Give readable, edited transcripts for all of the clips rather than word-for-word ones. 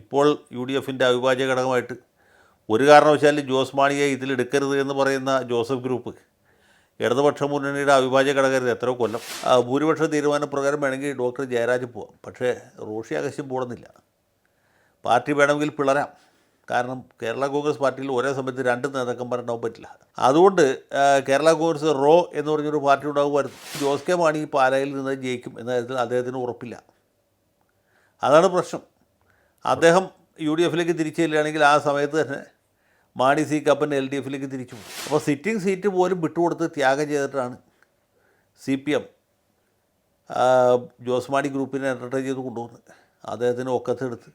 ഇപ്പോൾ U D എഫിൻ്റെ അവിഭാജ്യ ഘടകമായിട്ട് ഒരു കാരണവശാലും ജോസ് മാണിയെ ഇതിലെടുക്കരുത് എന്ന് പറയുന്ന ജോസഫ് ഗ്രൂപ്പ് ഇടതുപക്ഷ മുന്നണിയുടെ അവിഭാജ്യ ഘടകരുത് എത്രയോ കൊല്ലം ഭൂരിപക്ഷ തീരുമാനപ്രകാരം വേണമെങ്കിൽ ഡോക്ടർ ജയരാജ് പോവാം. പക്ഷേ റോഷി അഗസ്റ്റിൻ പോകുന്നില്ല. പാർട്ടി വേണമെങ്കിൽ പിളരാം. കാരണം കേരള കോൺഗ്രസ് പാർട്ടിയിൽ ഒരേ സമയത്ത് രണ്ട് നേതാക്കന്മാരുണ്ടാവാൻ പറ്റില്ല. അതുകൊണ്ട് കേരള കോൺഗ്രസ് റോ എന്ന് പറഞ്ഞൊരു പാർട്ടി ഉണ്ടാകുമായിരുന്നു. ജോസ് കെ മാണി പാലായിൽ നിന്ന് ജയിക്കും എന്ന കാര്യത്തിൽ അദ്ദേഹത്തിന് ഉറപ്പില്ല. അതാണ് പ്രശ്നം. അദ്ദേഹം യു ഡി എഫിലേക്ക് തിരിച്ചു ചെല്ലുകയാണെങ്കിൽ ആ സമയത്ത് തന്നെ Mani C Kappan L D എഫിലേക്ക് തിരിച്ചു പോകും. അപ്പോൾ സിറ്റിംഗ് സീറ്റ് പോലും വിട്ടുകൊടുത്ത് ത്യാഗം ചെയ്തിട്ടാണ് CPM ജോസ് മാണി ഗ്രൂപ്പിനെ എൻ്റർടൈൻ ചെയ്ത് കൊണ്ടുപോകുന്നത്. അദ്ദേഹത്തിന് ഒക്കത്തെടുത്ത്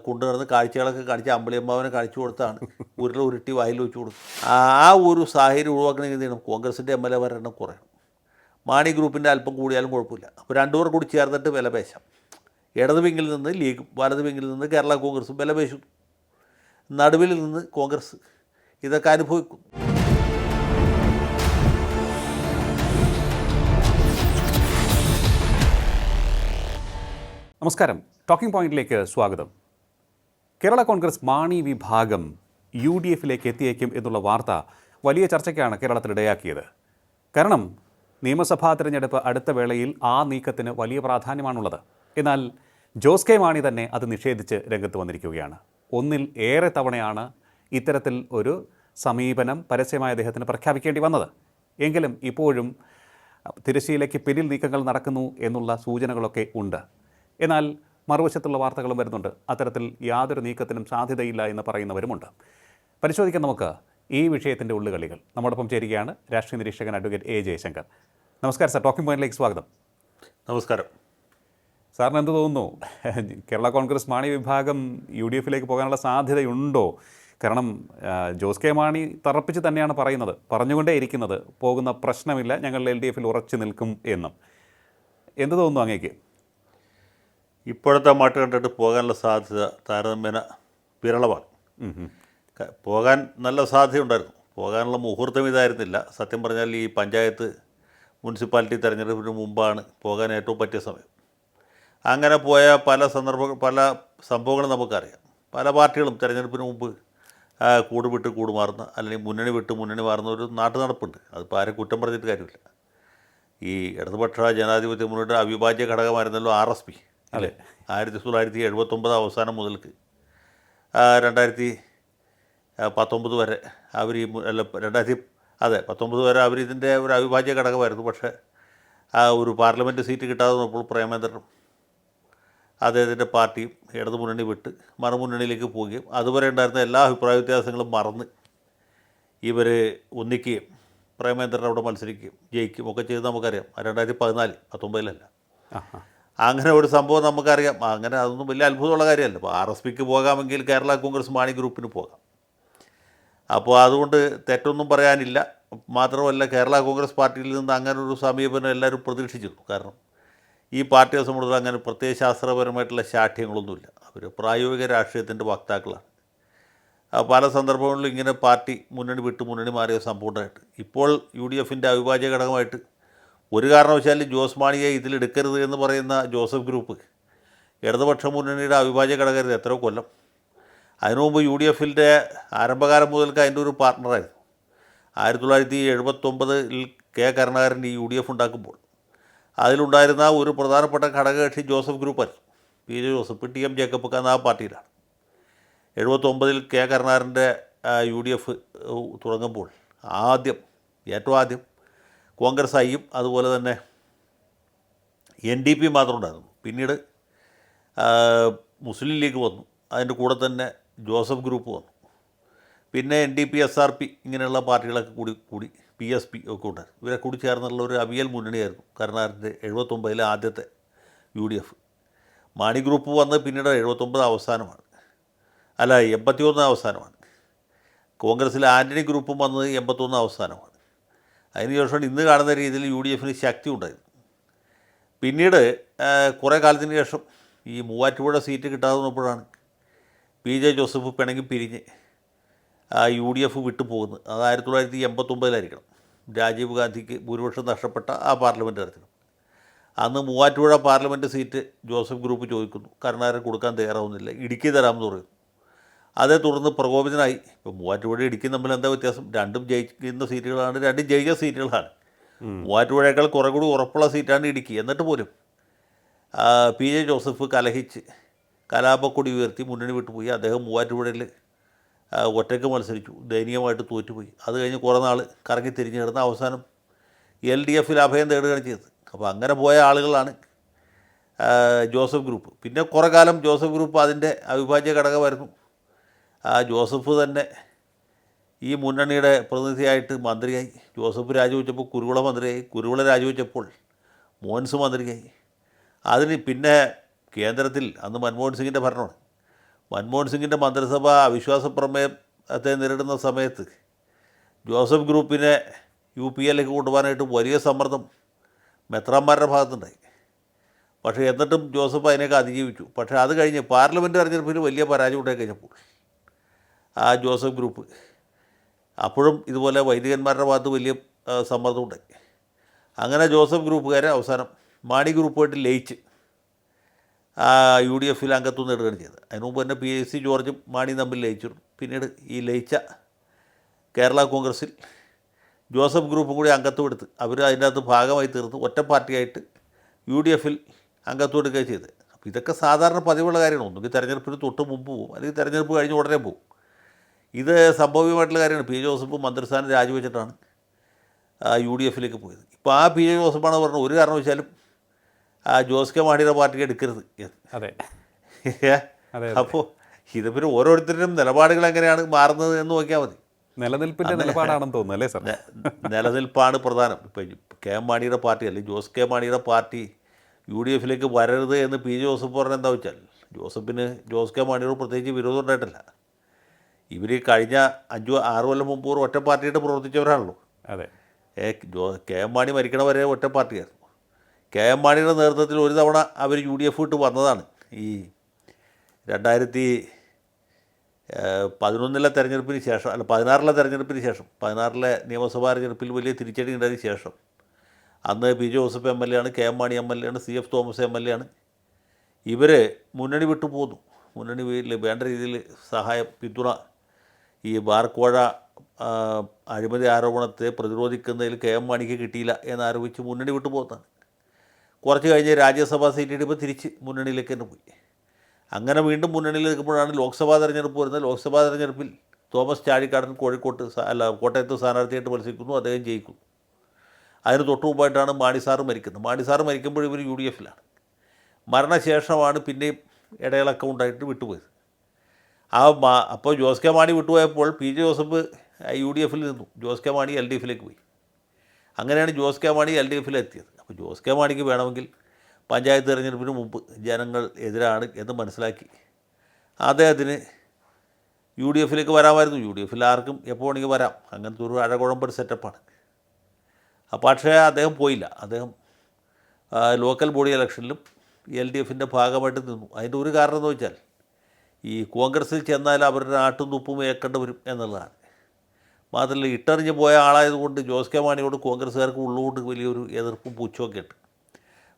കൊണ്ടുവരുന്ന കാഴ്ചകളൊക്കെ കാണിച്ച് അമ്പളിയമ്മാവനെ കാണിച്ചു കൊടുത്താണ് ഉരുട്ടി വായിൽ വെച്ച് കൊടുത്തു. ആ ഒരു സാഹചര്യം ഒഴിവാക്കണമെങ്കിൽ എന്ത് ചെയ്യണം? കോൺഗ്രസിൻ്റെ MLA-മാരുടെ എണ്ണം കുറയണം. മാണി ഗ്രൂപ്പിൻ്റെ അല്പം കൂടിയാലും കുഴപ്പമില്ല. അപ്പോൾ രണ്ടുപേർ കൂടി ചേർന്നിട്ട് വില പേശാം. ഇടത് വിങ്ങിൽ നിന്ന് ലീഗും വലത് വിങ്ങിൽ നിന്ന് കേരള കോൺഗ്രസും വില പേശും. നടുവിൽ നിന്ന് കോൺഗ്രസ് ഇതൊക്കെ അനുഭവിക്കും. നമസ്കാരം. ടോക്കിംഗ് പോയിന്റിലേക്ക് സ്വാഗതം. കേരള കോൺഗ്രസ് മാണി വിഭാഗം UDF-ലേക്ക് എത്തിയേക്കും എന്നുള്ള വാർത്ത വലിയ ചർച്ചയ്ക്കാണ് കേരളത്തിലിടയാക്കിയത്. കാരണം നിയമസഭാ തിരഞ്ഞെടുപ്പ് അടുത്ത വേളയിൽ ആ നീക്കത്തിന് വലിയ പ്രാധാന്യമാണുള്ളത്. എന്നാൽ ജോസ് കെ മാണി തന്നെ അത് നിഷേധിച്ച് രംഗത്ത് വന്നിരിക്കുകയാണ്. ഒന്നിൽ ഏറെ തവണയാണ് ഇത്തരത്തിൽ ഒരു സമീപനം പരസ്യമായ അദ്ദേഹത്തിന് പ്രഖ്യാപിക്കേണ്ടി വന്നത്. എങ്കിലും ഇപ്പോഴും തിരശ്ശീലയ്ക്ക് പിന്നിൽ നീക്കങ്ങൾ നടക്കുന്നു എന്നുള്ള സൂചനകളൊക്കെ ഉണ്ട്. എന്നാൽ മറുവശത്തുള്ള വാർത്തകളും വരുന്നുണ്ട്. അത്തരത്തിൽ യാതൊരു നീക്കത്തിനും സാധ്യതയില്ല എന്ന് പറയുന്നവരുമുണ്ട്. പരിശോധിക്കാൻ നമുക്ക് ഈ വിഷയത്തിൻ്റെ ഉള്ളുകളികൾ. നമ്മോടൊപ്പം ചേരുകയാണ് രാഷ്ട്രീയ നിരീക്ഷകൻ അഡ്വക്കേറ്റ് A. ജയശങ്കർ. നമസ്കാരം സാർ. ടോക്കിംഗ് പോയിന്റിലേക്ക് സ്വാഗതം. നമസ്കാരം. സാറിന് എന്ത് തോന്നുന്നു? കേരള കോൺഗ്രസ് മാണി വിഭാഗം UDF-ലേക്ക് പോകാനുള്ള സാധ്യതയുണ്ടോ? കാരണം ജോസ് കെ മാണി തറപ്പിച്ച് തന്നെയാണ് പറഞ്ഞുകൊണ്ടേ ഇരിക്കുന്നത് പോകുന്ന പ്രശ്നമില്ല, ഞങ്ങൾ LDF-ൽ ഉറച്ചു നിൽക്കും എന്നും. എന്ത് തോന്നുന്നു അങ്ങേക്ക്? ഇപ്പോഴത്തെ മാട്ട് കണ്ടിട്ട് പോകാനുള്ള സാധ്യത താരതമ്യേന വിരളമാണ്. പോകാൻ നല്ല സാധ്യതയുണ്ടായിരുന്നു. പോകാനുള്ള മുഹൂർത്തം ഇതായിരുന്നില്ല. സത്യം പറഞ്ഞാൽ ഈ പഞ്ചായത്ത് മുനിസിപ്പാലിറ്റി തെരഞ്ഞെടുപ്പിന് മുമ്പാണ് പോകാൻ ഏറ്റവും പറ്റിയ സമയം. അങ്ങനെ പോയ പല സംഭവങ്ങളും നമുക്കറിയാം. പല പാർട്ടികളും തെരഞ്ഞെടുപ്പിന് മുമ്പ് കൂട് വിട്ട് കൂട് മാറുന്ന അല്ലെങ്കിൽ മുന്നണി വിട്ട് മുന്നണി മാറുന്ന ഒരു നാട്ടു നടപ്പുണ്ട്. അതിപ്പോൾ ആരും കുറ്റം പറഞ്ഞിട്ട് കാര്യമില്ല. ഈ ഇടതുപക്ഷ ജനാധിപത്യ മുന്നണിയുടെ അവിഭാജ്യ ഘടകമായിരുന്നല്ലോ RSP അല്ലേ? 1979 അവസാനം മുതൽക്ക് 2019 വരെ അവർ 19 വരെ അവരിതിൻ്റെ ഒരു അവിഭാജ്യ ഘടകമായിരുന്നു. പക്ഷേ ഒരു പാർലമെൻറ്റ് സീറ്റ് കിട്ടാതെ വന്നപ്പോൾ പ്രേമേന്ദ്രനും അദ്ദേഹത്തിൻ്റെ പാർട്ടിയും ഇടതു മുന്നണി വിട്ട് മറുമുന്നണിയിലേക്ക് പോവുകയും അതുവരെ ഉണ്ടായിരുന്ന എല്ലാ അഭിപ്രായ വ്യത്യാസങ്ങളും മറന്ന് ഇവർ ഒന്നിക്കുകയും പ്രേമേന്ദ്രൻ അവിടെ മത്സരിക്കുകയും ജയിക്കുകയും ഒക്കെ ചെയ്ത് നമുക്കറിയാം. 2014 19 അങ്ങനെ ഒരു സംഭവം നമുക്കറിയാം. അങ്ങനെ അതൊന്നും വലിയ അത്ഭുതമുള്ള കാര്യമല്ല. ഇപ്പോൾ RSPക്ക് പോകാമെങ്കിൽ കേരള കോൺഗ്രസ് മാണി ഗ്രൂപ്പിന് പോകാം. അപ്പോൾ അതുകൊണ്ട് തെറ്റൊന്നും പറയാനില്ല. മാത്രമല്ല കേരള കോൺഗ്രസ് പാർട്ടിയിൽ നിന്ന് അങ്ങനെ ഒരു സമീപനം എല്ലാവരും പ്രതീക്ഷിച്ചിരുന്നു. കാരണം ഈ പാർട്ടിയെ സംബന്ധിച്ച് അങ്ങനെ പ്രത്യയശാസ്ത്രപരമായിട്ടുള്ള ശാഠ്യങ്ങളൊന്നുമില്ല. അവർ പ്രായോഗിക രാഷ്ട്രീയത്തിൻ്റെ വക്താക്കളാണ്. പല സന്ദർഭങ്ങളിലും ഇങ്ങനെ പാർട്ടി മുന്നണി വിട്ട് മുന്നണി മാറിയ സംഭവം ഉണ്ടായിട്ട് ഇപ്പോൾ UDF-ൻ്റെ അവിഭാജ്യ ഘടകമായിട്ട് ഒരു കാരണവശാലും ജോസ് മാണിയെ ഇതിലെടുക്കരുത് എന്ന് പറയുന്ന ജോസഫ് ഗ്രൂപ്പ് ഇടതുപക്ഷ മുന്നണിയുടെ അവിഭാജ്യ ഘടകരുത് എത്രയോ കൊല്ലം. അതിനു മുമ്പ് UDF-ൻ്റെ ആരംഭകാലം മുതൽക്ക് അതിൻ്റെ ഒരു പാർട്ട്ണറായിരുന്നു. 1979 കെ കരുണാകരൻ ഈ UDF ഉണ്ടാക്കുമ്പോൾ അതിലുണ്ടായിരുന്ന ഒരു പ്രധാനപ്പെട്ട ഘടകകക്ഷി ജോസഫ് ഗ്രൂപ്പായിരുന്നു. PJ ജോസഫ്, TM ജേക്കബ് ഒക്കെ ആ പാർട്ടിയിലാണ്. 79 കെ കരുണാകരൻ്റെ UDF തുടങ്ങുമ്പോൾ ഏറ്റവും ആദ്യം കോൺഗ്രസ് ഐയും അതുപോലെ തന്നെ NDP മാത്രം ഉണ്ടായിരുന്നു. പിന്നീട് മുസ്ലിം ലീഗ് വന്നു. അതിൻ്റെ കൂടെ തന്നെ ജോസഫ് ഗ്രൂപ്പ് വന്നു. പിന്നെ NDP SRP ഇങ്ങനെയുള്ള പാർട്ടികളൊക്കെ കൂടി PSP ഒക്കെ ഉണ്ടായിരുന്നു. ഇവരെ കൂടി ചേർന്നുള്ള ഒരു അവിയൽ മുന്നണിയായിരുന്നു കരുണാകരൻ്റെ 79 ആദ്യത്തെ UDF. മാണി ഗ്രൂപ്പ് വന്ന് പിന്നീട് 79 അവസാനമാണ്, 81 അവസാനമാണ്. കോൺഗ്രസ്സിൽ ആൻ്റണി ഗ്രൂപ്പും വന്നത് 81 അവസാനമാണ്. അതിനുശേഷം ഇന്ന് കാണുന്ന രീതിയിൽ UDF-ന് ശക്തി ഉണ്ടായിരുന്നു. പിന്നീട് കുറേ കാലത്തിന് ശേഷം ഈ മൂവാറ്റുപുഴ സീറ്റ് കിട്ടാതെ വന്നപ്പോഴാണ് PJ ജോസഫ് പിണങ്ങി പിരിഞ്ഞ് UDF വിട്ടു പോകുന്നത്. അത് 1989 രാജീവ് ഗാന്ധിക്ക് ഭൂരിപക്ഷം നഷ്ടപ്പെട്ട ആ പാർലമെൻറ്റ് തെരഞ്ഞെടുപ്പ്. അന്ന് Muvattupuzha parliament seat Joseph group ചോദിക്കുന്നു, കരുണാകരൻ കൊടുക്കാൻ തയ്യാറാവുന്നില്ല, ഇടുക്കി തരാമെന്ന് പറയുന്നു. അതേ തുടർന്ന് പ്രകോപിതനായി. ഇപ്പോൾ മൂവാറ്റുപുഴ ഇടുക്കി തമ്മിൽ എന്താ വ്യത്യാസം? രണ്ടും ജയിക്കുന്ന സീറ്റുകളാണ്, രണ്ടും ജയിച്ച സീറ്റുകളാണ്. മൂവാറ്റുപുഴയേക്കാൾ കുറെ കൂടി ഉറപ്പുള്ള സീറ്റാണ് ഇടുക്കി. എന്നിട്ട് പോലും പി ജെ ജോസഫ് കലഹിച്ച് കലാപക്കൊടി ഉയർത്തി മുന്നണി വിട്ടുപോയി. അദ്ദേഹം മൂവാറ്റുപുഴയിൽ ഒറ്റയ്ക്ക് മത്സരിച്ചു, ദയനീയമായിട്ട് തോറ്റുപോയി. അത് കഴിഞ്ഞ് കുറേ നാൾ കറങ്ങി തിരിഞ്ഞ് കിടന്ന് അവസാനം LDFിൽ അഭയം തേടുകയാണ് ചെയ്തത്. അപ്പോൾ അങ്ങനെ പോയ ആളുകളാണ് ജോസഫ് ഗ്രൂപ്പ്. പിന്നെ കുറേ കാലം ജോസഫ് ഗ്രൂപ്പ് അതിൻ്റെ അവിഭാജ്യ ഘടകമായിരുന്നു. ജോസഫ് തന്നെ ഈ മുന്നണിയുടെ പ്രതിനിധിയായിട്ട് മന്ത്രിയായി. ജോസഫ് രാജിവെച്ചപ്പോൾ കുരുവിള മന്ത്രിയായി, കുരുവിള രാജിവെച്ചപ്പോൾ മോൻസ് മന്ത്രിയായി. അതിന് പിന്നെ കേന്ദ്രത്തിൽ അന്ന് മൻമോഹൻ സിംഗിൻ്റെ ഭരണമാണ്. മൻമോഹൻ സിംഗിൻ്റെ മന്ത്രിസഭ അവിശ്വാസ പ്രമേയത്തെ നേരിടുന്ന സമയത്ത് ജോസഫ് ഗ്രൂപ്പിനെ UPA കൊണ്ടുപോകാനായിട്ട് വലിയ സമ്മർദ്ദം മെത്രാന്മാരുടെ ഭാഗത്തുണ്ടായി. പക്ഷേ എന്നിട്ടും ജോസഫ് അതിനെയൊക്കെ അതിജീവിച്ചു. പക്ഷേ അത് കഴിഞ്ഞ് പാർലമെൻറ്റ് തെരഞ്ഞെടുപ്പിൽ വലിയ പരാജയം ഉണ്ടായി കഴിഞ്ഞപ്പോൾ ജോസഫ് ഗ്രൂപ്പ് അപ്പോഴും ഇതുപോലെ വൈദികന്മാരുടെ ഭാഗത്ത് വലിയ സമ്മർദ്ദം ഉണ്ടായി. അങ്ങനെ ജോസഫ് ഗ്രൂപ്പുകാരെ അവസാനം മാണി ഗ്രൂപ്പുമായിട്ട് ലയിച്ച് UDFിൽ അംഗത്വം നേടുകയാണ് ചെയ്തത്. അതിനു മുമ്പ് തന്നെ PSC ജോർജും മാണിയും തമ്മിൽ ലയിച്ചിരുന്നു. പിന്നീട് ഈ ലയിച്ച കേരള കോൺഗ്രസ്സിൽ ജോസഫ് ഗ്രൂപ്പും കൂടി അംഗത്വം എടുത്ത് അവർ അതിൻ്റെ അകത്ത് ഭാഗമായി തീർന്ന് ഒറ്റ പാർട്ടിയായിട്ട് UDFിൽ അംഗത്വം എടുക്കുകയും ചെയ്തത്. അപ്പോൾ ഇതൊക്കെ സാധാരണ പതിവുള്ള കാര്യമാണ്. ഒന്നുകിൽ തെരഞ്ഞെടുപ്പിന് തൊട്ട് മുമ്പ് പോകും, അല്ലെങ്കിൽ തെരഞ്ഞെടുപ്പ് കഴിഞ്ഞ് ഉടനെ പോകും. ഇത് സംഭവ്യമായിട്ടുള്ള കാര്യമാണ്. പി ജോസഫ് മന്ത്രിസ്ഥാനം രാജിവെച്ചിട്ടാണ് UDFിലേക്ക് പോയത്. ഇപ്പോൾ പി ജോസഫാണ് പറഞ്ഞത് ഒരു കാരണവശാലും ജോസ് കെ മാണിയുടെ പാർട്ടിക്ക് എടുക്കരുത്. അതെ. അപ്പോൾ ഇത് പിന്നെ ഓരോരുത്തരുടെയും നിലപാടുകൾ എങ്ങനെയാണ് മാറുന്നത് എന്ന് നോക്കിയാൽ മതി. നിലനിൽപ്പിൻ്റെ നിലപാടാണെന്ന് തോന്നുന്നു അല്ലേ സാർ? നിലനിൽപ്പാണ് പ്രധാനം. ഇപ്പം KM മാണിയുടെ പാർട്ടി അല്ലെങ്കിൽ ജോസ് കെ മാണിയുടെ പാർട്ടി UDFിലേക്ക് വരരുത് എന്ന് പി ജോസഫ് പറഞ്ഞത് എന്താ വെച്ചാൽ, ജോസഫിന് ജോസ് കെ മാണിയോട് പ്രത്യേകിച്ച് വിരോധം ഉണ്ടായിട്ടില്ല. ഇവർ കഴിഞ്ഞ 5-6 കൊല്ലം മുമ്പ് ഒറ്റ പാർട്ടിയായിട്ട് പ്രവർത്തിച്ചവരാണല്ലോ. അതെ. KM മാണി മരിക്കണ വരെ ഒറ്റ പാർട്ടിയായിരുന്നു. KM മാണിയുടെ നേതൃത്വത്തിൽ ഒരു തവണ അവർ UDF ഇട്ട് വന്നതാണ്. ഈ 2011 തെരഞ്ഞെടുപ്പിന് ശേഷം, അല്ല 16 തെരഞ്ഞെടുപ്പിന് ശേഷം, 16 നിയമസഭാ തെരഞ്ഞെടുപ്പിൽ വലിയ തിരിച്ചടി ഉണ്ടായതിന് ശേഷം അന്ന് പി ജോസഫ് MLA ആണ്, KM മാണി MLA ആണ്, CF തോമസ് MLA ആണ്. ഇവർ മുന്നണി വിട്ടു പോന്നു. മുന്നണി വേണ്ട രീതിയിൽ സഹായം, പിന്തുണ ഈ ബാർക്കോഴ അഴിമതി ആരോപണത്തെ പ്രതിരോധിക്കുന്നതിൽ KM മാണിക്ക് കിട്ടിയില്ല എന്നാരോപിച്ച് മുന്നണി വിട്ടു പോകുന്നതാണ്. കുറച്ച് കഴിഞ്ഞ് രാജ്യസഭാ സീറ്റ് ഇടുമ്പോൾ തിരിച്ച് മുന്നണിയിലേക്ക് തന്നെ പോയി. അങ്ങനെ വീണ്ടും മുന്നണിയിൽ നിൽക്കുമ്പോഴാണ് ലോക്സഭാ തെരഞ്ഞെടുപ്പ് വരുന്നത്. ലോക്സഭാ തെരഞ്ഞെടുപ്പിൽ തോമസ് ചാഴിക്കാടൻ കോട്ടയത്ത് സ്ഥാനാർത്ഥിയായിട്ട് മത്സരിക്കുന്നു, അദ്ദേഹം ജയിക്കുന്നു. അതിന് തൊട്ട് മുമ്പായിട്ടാണ് മാണി സാറ് മരിക്കുന്നത്. മാണി സാറ് മരിക്കുമ്പോൾ ഇവർ UDFിലാണ്. മരണശേഷമാണ് പിന്നെയും ഇടയിളക്കം ഉണ്ടായിട്ട് വിട്ടുപോയത്. അപ്പോൾ ജോസ് കെ മാണി വിട്ടുപോയപ്പോൾ പി ജെ ജോസഫ് UDFിൽ നിന്നു, ജോസ് കെ മാണി LDFിലേക്ക് പോയി. അങ്ങനെയാണ് ജോസ് കെ മാണി LDFിലെത്തിയത്. അപ്പോൾ ജോസ് കെ മാണിക്ക് വേണമെങ്കിൽ പഞ്ചായത്ത് തിരഞ്ഞെടുപ്പിന് മുമ്പ് ജനങ്ങൾ എതിരാണ് എന്ന് മനസ്സിലാക്കി അദ്ദേഹത്തിന് UDFിലേക്ക് വരാമായിരുന്നു. UDFിൽ ആർക്കും എപ്പോൾ വേണമെങ്കിൽ വരാം, അങ്ങനത്തെ ഒരു അഴകുഴമ്പൊരു സെറ്റപ്പാണ്. പക്ഷേ അദ്ദേഹം പോയില്ല. അദ്ദേഹം ലോക്കൽ ബോഡി ഇലക്ഷനിലും LDFിൻ്റെ ഭാഗമായിട്ട് നിന്നു. അതിൻ്റെ ഒരു കാരണം എന്ന് വെച്ചാൽ ഈ കോൺഗ്രസ്സിൽ ചെന്നാൽ അവരുടെ ആട്ടും തുപ്പും ഏക്കേണ്ടി വരും എന്നുള്ളതാണ്. മാത്രമല്ല ഇട്ടെറിഞ്ഞ് പോയ ആളായതുകൊണ്ട് ജോസ് കെ മാണിയോട് കോൺഗ്രസ്സുകാർക്ക് ഉള്ളുകൊണ്ട് വലിയൊരു എതിർപ്പും പുച്ഛമൊക്കെ ഉണ്ട്.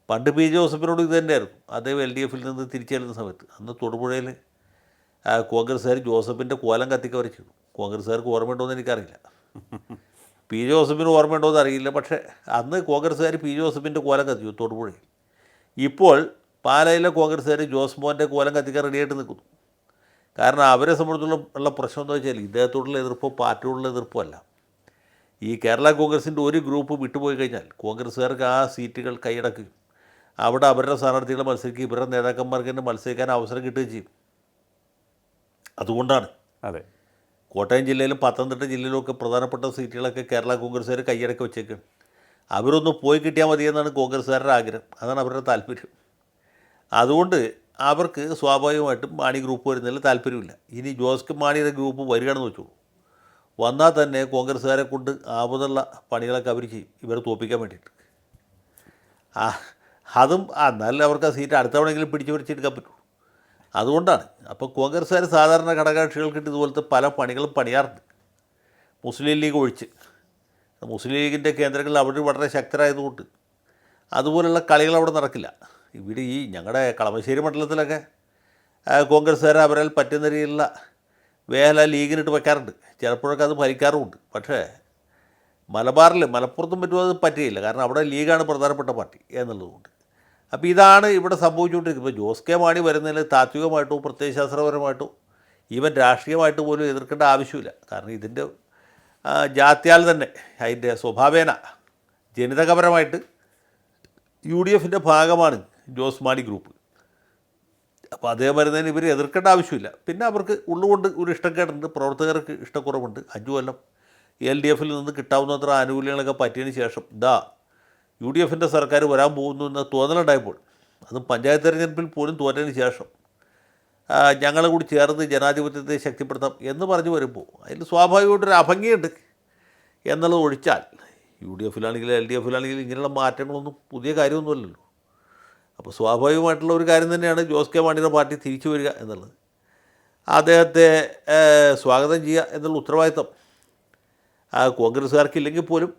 പണ്ട് പി ജോസഫിനോട് ഇത് തന്നെയായിരുന്നു. അദ്ദേഹം LDFിൽ നിന്ന് തിരിച്ചു ചെല്ലുന്ന സമയത്ത് അന്ന് തൊടുപുഴയിൽ കോൺഗ്രസ്സുകാർ ജോസഫിൻ്റെ കോലം കത്തിക്കുക വരെ ചെയ്തു. കോൺഗ്രസ്സുകാർക്ക് ഓർമ്മയുണ്ടോയെന്ന് എനിക്കറിയില്ല, പി ജോസഫിന് ഓർമ്മയുണ്ടോയെന്ന് അറിയില്ല. പക്ഷേ അന്ന് കോൺഗ്രസ്സുകാർ പി ജോസഫിൻ്റെ കോലം കത്തിച്ചു തൊടുപുഴയിൽ. ഇപ്പോൾ പാലയിലെ കോൺഗ്രസ്സുകാർ ജോസ് മോൻ്റെ കോലം കത്തിക്കാൻ റെഡിയായിട്ട് നിൽക്കുന്നു. കാരണം അവരെ സംബന്ധിച്ചുള്ള പ്രശ്നം എന്ന് വെച്ചാൽ ഇദ്ദേഹത്തോടുള്ള എതിർപ്പോ പാർട്ടിയോടുള്ള എതിർപ്പോ അല്ല. ഈ കേരള കോൺഗ്രസിൻ്റെ ഒരു ഗ്രൂപ്പ് വിട്ടുപോയി കഴിഞ്ഞാൽ കോൺഗ്രസ്സുകാർക്ക് ആ സീറ്റുകൾ കൈയടക്കുകയും അവിടെ അവരുടെ സ്ഥാനാർത്ഥികളെ മത്സരിക്കുകയും ഇവരുടെ നേതാക്കന്മാർക്ക് തന്നെ മത്സരിക്കാൻ അവസരം കിട്ടുകയും ചെയ്യും. അതുകൊണ്ടാണ് അതെ കോട്ടയം ജില്ലയിലും പത്തനംതിട്ട ജില്ലയിലും ഒക്കെ പ്രധാനപ്പെട്ട സീറ്റുകളൊക്കെ കേരള കോൺഗ്രസ്സുകാർ കൈയടക്കി വെച്ചേക്കാണ്. അവരൊന്ന് പോയി കിട്ടിയാൽ മതിയെന്നാണ് കോൺഗ്രസ്സുകാരുടെ ആഗ്രഹം, അതാണ് അവരുടെ താല്പര്യം. അതുകൊണ്ട് അവർക്ക് സ്വാഭാവികമായിട്ടും മാണി ഗ്രൂപ്പ് വരുന്നതിൽ താല്പര്യമില്ല. ഇനി ജോസ് കെ മാണിയുടെ ഗ്രൂപ്പ് വരികയാണെന്ന് വെച്ചോളൂ, വന്നാൽ തന്നെ കോൺഗ്രസ്സുകാരെ കൊണ്ട് ആപതുള്ള പണികളൊക്കെ അവർ ചെയ്യും ഇവരെ തോൽപ്പിക്കാൻ വേണ്ടിയിട്ട്. അതും എന്നാലും അവർക്ക് ആ സീറ്റ് അടുത്ത തവണയെങ്കിലും പിടിച്ചു പിടിച്ചെടുക്കാൻ പറ്റുള്ളൂ. അതുകൊണ്ടാണ് അപ്പോൾ കോൺഗ്രസ്സുകാർ സാധാരണ ഘടകകക്ഷികൾക്കിട്ട് ഇതുപോലത്തെ പല പണികളും പണിയാറുണ്ട്. മുസ്ലിം ലീഗ് ഒഴിച്ച് മുസ്ലിം ലീഗിൻ്റെ കേന്ദ്രങ്ങളിൽ അവർ വളരെ ശക്തരായതുകൊണ്ട് അതുപോലുള്ള കളികൾ അവിടെ നടക്കില്ല. ഇവിടെ ഈ ഞങ്ങളുടെ കളമശ്ശേരി മണ്ഡലത്തിലൊക്കെ കോൺഗ്രസ്സുകാർ അവരാൽ പറ്റുന്ന രീതിയിലുള്ള വേല ലീഗിനിട്ട് വയ്ക്കാറുണ്ട്. ചിലപ്പോഴൊക്കെ അത് ഭരിക്കാറുമുണ്ട്. പക്ഷേ മലപ്പുറത്തും മറ്റും അത് പറ്റുകയില്ല. കാരണം അവിടെ ലീഗാണ് പ്രധാനപ്പെട്ട പാർട്ടി എന്നുള്ളതുകൊണ്ട്. അപ്പോൾ ഇതാണ് ഇവിടെ സംഭവിച്ചുകൊണ്ടിരിക്കുന്നത്. ഇപ്പോൾ ജോസ് കെ മാണി വരുന്നതിൽ താത്വികമായിട്ടോ പ്രത്യയശാസ്ത്രപരമായിട്ടോ ഈവൻ രാഷ്ട്രീയമായിട്ട് പോലും എതിർക്കേണ്ട ആവശ്യമില്ല. കാരണം ഇതിൻ്റെ ജാത്യാൽ തന്നെ അതിൻ്റെ സ്വഭാവേന ജനിതകപരമായിട്ട് UDFൻ്റെ ഭാഗമാണ് ജോസ് മാണി ഗ്രൂപ്പ്. അപ്പോൾ അദ്ദേഹം വരുന്നതിന് ഇവർ എതിർക്കേണ്ട ആവശ്യമില്ല. പിന്നെ അവർക്ക് ഉള്ളുകൊണ്ട് ഒരു ഇഷ്ടക്കേടുണ്ട്, പ്രവർത്തകർക്ക് ഇഷ്ടക്കുറവുണ്ട്. 5 കൊല്ലം LDFിൽ നിന്ന് കിട്ടാവുന്നത്ര ആനുകൂല്യങ്ങളൊക്കെ പറ്റിയതിന് ശേഷം UDFൻ്റെ സർക്കാർ വരാൻ പോകുന്നു എന്ന തോന്നലുണ്ടായപ്പോൾ, അതും പഞ്ചായത്ത് തെരഞ്ഞെടുപ്പിൽ പോലും തോറ്റതിന് ശേഷം ഞങ്ങൾ കൂടി ചേർന്ന് ജനാധിപത്യത്തെ ശക്തിപ്പെടുത്താം എന്ന് പറഞ്ഞു വരുമ്പോൾ അതിൽ സ്വാഭാവികമായിട്ടൊരു അഭംഗിയുണ്ട് എന്നുള്ളത് ഒഴിച്ചാൽ UDFിലാണെങ്കിലും LDFിലാണെങ്കിലും ഇങ്ങനെയുള്ള മാറ്റങ്ങളൊന്നും പുതിയ കാര്യമൊന്നുമല്ലല്ലോ. അപ്പോൾ സ്വാഭാവികമായിട്ടുള്ള ഒരു കാര്യം തന്നെയാണ് ജോസ് കെ മാണിയുടെ പാർട്ടി തിരിച്ചു വരിക എന്നുള്ളത്. അദ്ദേഹത്തെ സ്വാഗതം ചെയ്യുക എന്നുള്ള ഉത്തരവാദിത്തം കോൺഗ്രസ്സുകാർക്കില്ലെങ്കിൽ പോലും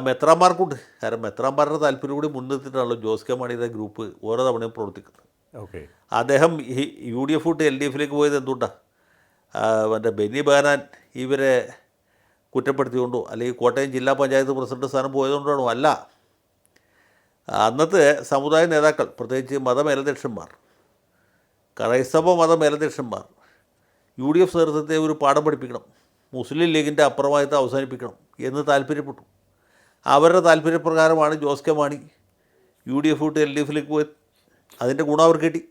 മെത്രാന്മാർക്കുണ്ട്. കാരണം മെത്രാന്മാരുടെ താല്പര്യം കൂടി മുൻനിർത്തിയിട്ടാണല്ലോ ജോസ് കെ മാണിയുടെ ഗ്രൂപ്പ് ഓരോ തവണയും പ്രവർത്തിക്കുന്നത്. ഓക്കെ. അദ്ദേഹം ഈ UDF വിട്ട് LDFിലേക്ക് പോയത് എന്തുകൊണ്ടാണ്? മറ്റേ ബെന്നി ബെഹനാൻ ഇവരെ കുറ്റപ്പെടുത്തിക്കൊണ്ടോ അല്ലെങ്കിൽ കോട്ടയം ജില്ലാ പഞ്ചായത്ത് പ്രസിഡന്റ് സ്ഥാനം പോയതുകൊണ്ടാണോ? അല്ല. അന്നത്തെ സമുദായ നേതാക്കൾ, പ്രത്യേകിച്ച് മതമേലധ്യക്ഷന്മാർ, ക്രൈസ്തവ മതമേലധ്യക്ഷന്മാർ UDF നേതൃത്വത്തെ ഒരു പാഠം പഠിപ്പിക്കണം, മുസ്ലിം ലീഗിൻ്റെ അപ്രമാദിത്വം അവസാനിപ്പിക്കണം എന്ന് താല്പര്യപ്പെട്ടു. അവരുടെ താല്പര്യപ്രകാരമാണ് ജോസ് കെ മാണി UDF വിട്ട് LDFിലേക്ക് പോയത്. അതിൻ്റെ ഗുണം അവർക്ക് കിട്ടി.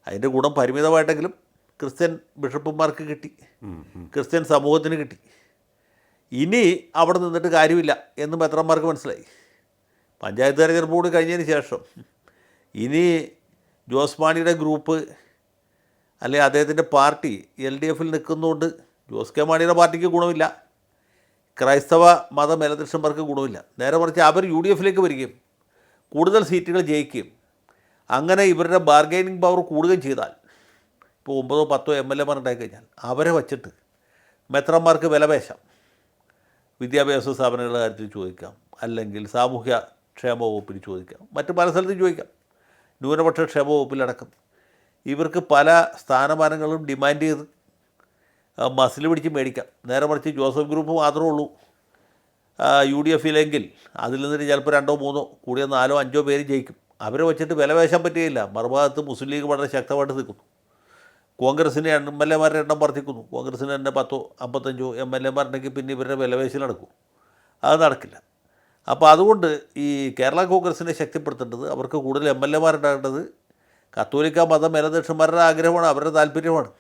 അതിൻ്റെ ഗുണം പരിമിതമായിട്ടെങ്കിലും ക്രിസ്ത്യൻ ബിഷപ്പുമാർക്ക് കിട്ടി, ക്രിസ്ത്യൻ സമൂഹത്തിന് കിട്ടി. ഇനി അവിടെ നിന്നിട്ട് കാര്യമില്ല എന്ന് മെത്രാന്മാർക്ക് മനസ്സിലായി. പഞ്ചായത്ത് തെരഞ്ഞെടുപ്പ് കൂടി കഴിഞ്ഞതിന് ശേഷം ഇനി ജോസ് മാണിയുടെ ഗ്രൂപ്പ് അല്ലെങ്കിൽ അദ്ദേഹത്തിൻ്റെ പാർട്ടി LDFിൽ നിൽക്കുന്നതുകൊണ്ട് ജോസ് കെ മാണിയുടെ പാർട്ടിക്ക് ഗുണമില്ല, ക്രൈസ്തവ മതമേലധ്യക്ഷന്മാർക്ക് ഗുണമില്ല. നേരെ മറിച്ച് അവർ UDFിലേക്ക് വരികയും കൂടുതൽ സീറ്റുകൾ ജയിക്കുകയും അങ്ങനെ ഇവരുടെ ബാർഗൈനിങ് പവർ കൂടുകയും ചെയ്താൽ, ഇപ്പോൾ 9 or 10 MLAമാർ ഉണ്ടായി കഴിഞ്ഞാൽ അവരെ വച്ചിട്ട് മെത്രാന്മാർക്ക് വിലപേശാം. വിദ്യാഭ്യാസ സ്ഥാപനങ്ങളുടെ കാര്യത്തിൽ ചോദിക്കാം, അല്ലെങ്കിൽ സാമൂഹ്യ ക്ഷേമ വകുപ്പിൽ ചോദിക്കാം, മറ്റ് പല സ്ഥലത്തും ചോദിക്കാം. ന്യൂനപക്ഷ ക്ഷേമ വകുപ്പിലടക്കം ഇവർക്ക് പല സ്ഥാനമാനങ്ങളും ഡിമാൻഡ് ചെയ്ത് മസിൽ പിടിച്ച് മേടിക്കാം. നേരെ മറിച്ച് ജോസഫ് ഗ്രൂപ്പ് മാത്രമേ ഉള്ളൂ UDFിലെങ്കിൽ അതിൽ നിന്നിട്ട് ചിലപ്പോൾ 2 or 3 കൂടിയ 4 or 5 പേര് ജയിക്കും. അവരെ വെച്ചിട്ട് വിലപേശാൻ പറ്റുകയില്ല. മറുഭാഗത്ത് മുസ്ലിം ലീഗ് വളരെ ശക്തമായിട്ട് നിൽക്കുന്നു. കോൺഗ്രസിൻ്റെ MLAമാരുടെ എണ്ണം വർദ്ധിക്കുന്നു. കോൺഗ്രസിന് തന്നെ 10 or 55 MLAമാരുണ്ടെങ്കിൽ പിന്നെ ഇവരുടെ വിലപേശൽ നടക്കും. അത് നടക്കില്ല. അപ്പോൾ അതുകൊണ്ട് ഈ കേരള കോൺഗ്രസിനെ ശക്തിപ്പെടുത്തേണ്ടത്, അവർക്ക് കൂടുതൽ MLAമാരുണ്ടാകേണ്ടത് കത്തോലിക്ക മതമേലധ്യക്ഷന്മാരുടെ ആഗ്രഹമാണ്, അവരുടെ താല്പര്യമാണ്.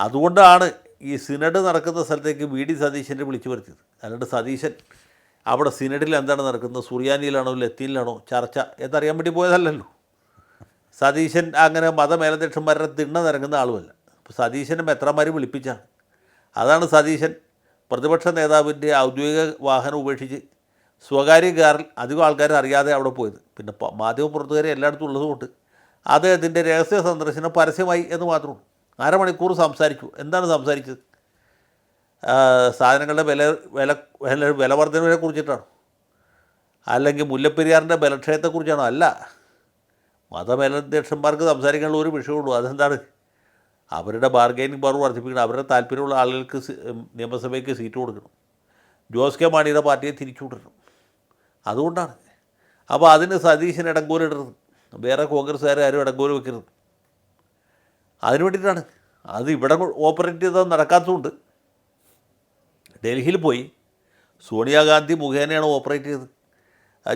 അതുകൊണ്ടാണ് ഈ സിനഡ് നടക്കുന്ന സ്ഥലത്തേക്ക് VD സതീശനെ വിളിച്ചു വരുത്തിയത്. അല്ലാണ്ട് സതീശൻ അവിടെ സിനഡിൽ എന്താണ് നടക്കുന്നത്, സുറിയാനിയിലാണോ ലത്തീനിലാണോ ചർച്ച എന്നറിയാൻ വേണ്ടി പോയതല്ലല്ലോ. സതീശൻ അങ്ങനെ മതമേലധ്യക്ഷന്മാരുടെ തിണ്ണ നിരങ്ങുന്ന ആളുമല്ല. അപ്പോൾ സതീശനെ മെത്രാന്മാർ വിളിപ്പിച്ചാണ്. അതാണ് സതീശൻ പ്രതിപക്ഷ നേതാവിൻ്റെ ഔദ്യോഗിക വാഹനം ഉപേക്ഷിച്ച് സ്വകാര്യ കാറിൽ അധികം ആൾക്കാർ അറിയാതെ അവിടെ പോയത്. പിന്നെ മാധ്യമപ്രവർത്തകരെ എല്ലായിടത്തും ഉള്ളതുകൊണ്ട് അദ്ദേഹത്തിൻ്റെ രഹസ്യ സന്ദർശനം പരസ്യമായി എന്ന് മാത്രമുള്ളൂ. 1/2 മണിക്കൂർ സംസാരിച്ചു. എന്താണ് സംസാരിച്ചത്? സാധനങ്ങളുടെ വില വർധനവിനെ കുറിച്ചിട്ടാണോ? അല്ലെങ്കിൽ മുല്ലപ്പെരിയാറിൻ്റെ ബലക്ഷയത്തെക്കുറിച്ചാണോ? അല്ല. മതമേലധ്യക്ഷന്മാർക്ക് സംസാരിക്കാനുള്ള ഒരു വിഷയമുള്ളൂ. അതെന്താണ്? അവരുടെ ബാർഗൈനിങ് പവർ വർദ്ധിപ്പിക്കണം, അവരുടെ താല്പര്യമുള്ള ആളുകൾക്ക് നിയമസഭയ്ക്ക് സീറ്റ് കൊടുക്കണം, ജോസ് കെ മാണിയുടെ പാർട്ടിയെ തിരിച്ചു വിടണം. അതുകൊണ്ടാണ്. അപ്പോൾ അതിന് സതീശൻ ഇടങ്കോലിടരുത്, വേറെ കോൺഗ്രസ്സുകാരും ഇടങ്കോല് വെക്കരുത്. അതിന് വേണ്ടിയിട്ടാണ്. അത് ഇവിടെ ഓപ്പറേറ്റ് ചെയ്താൽ നടക്കാത്തതുകൊണ്ട് ഡൽഹിയിൽ പോയി സോണിയാഗാന്ധി മുഖേനയാണ് ഓപ്പറേറ്റ് ചെയ്തത്.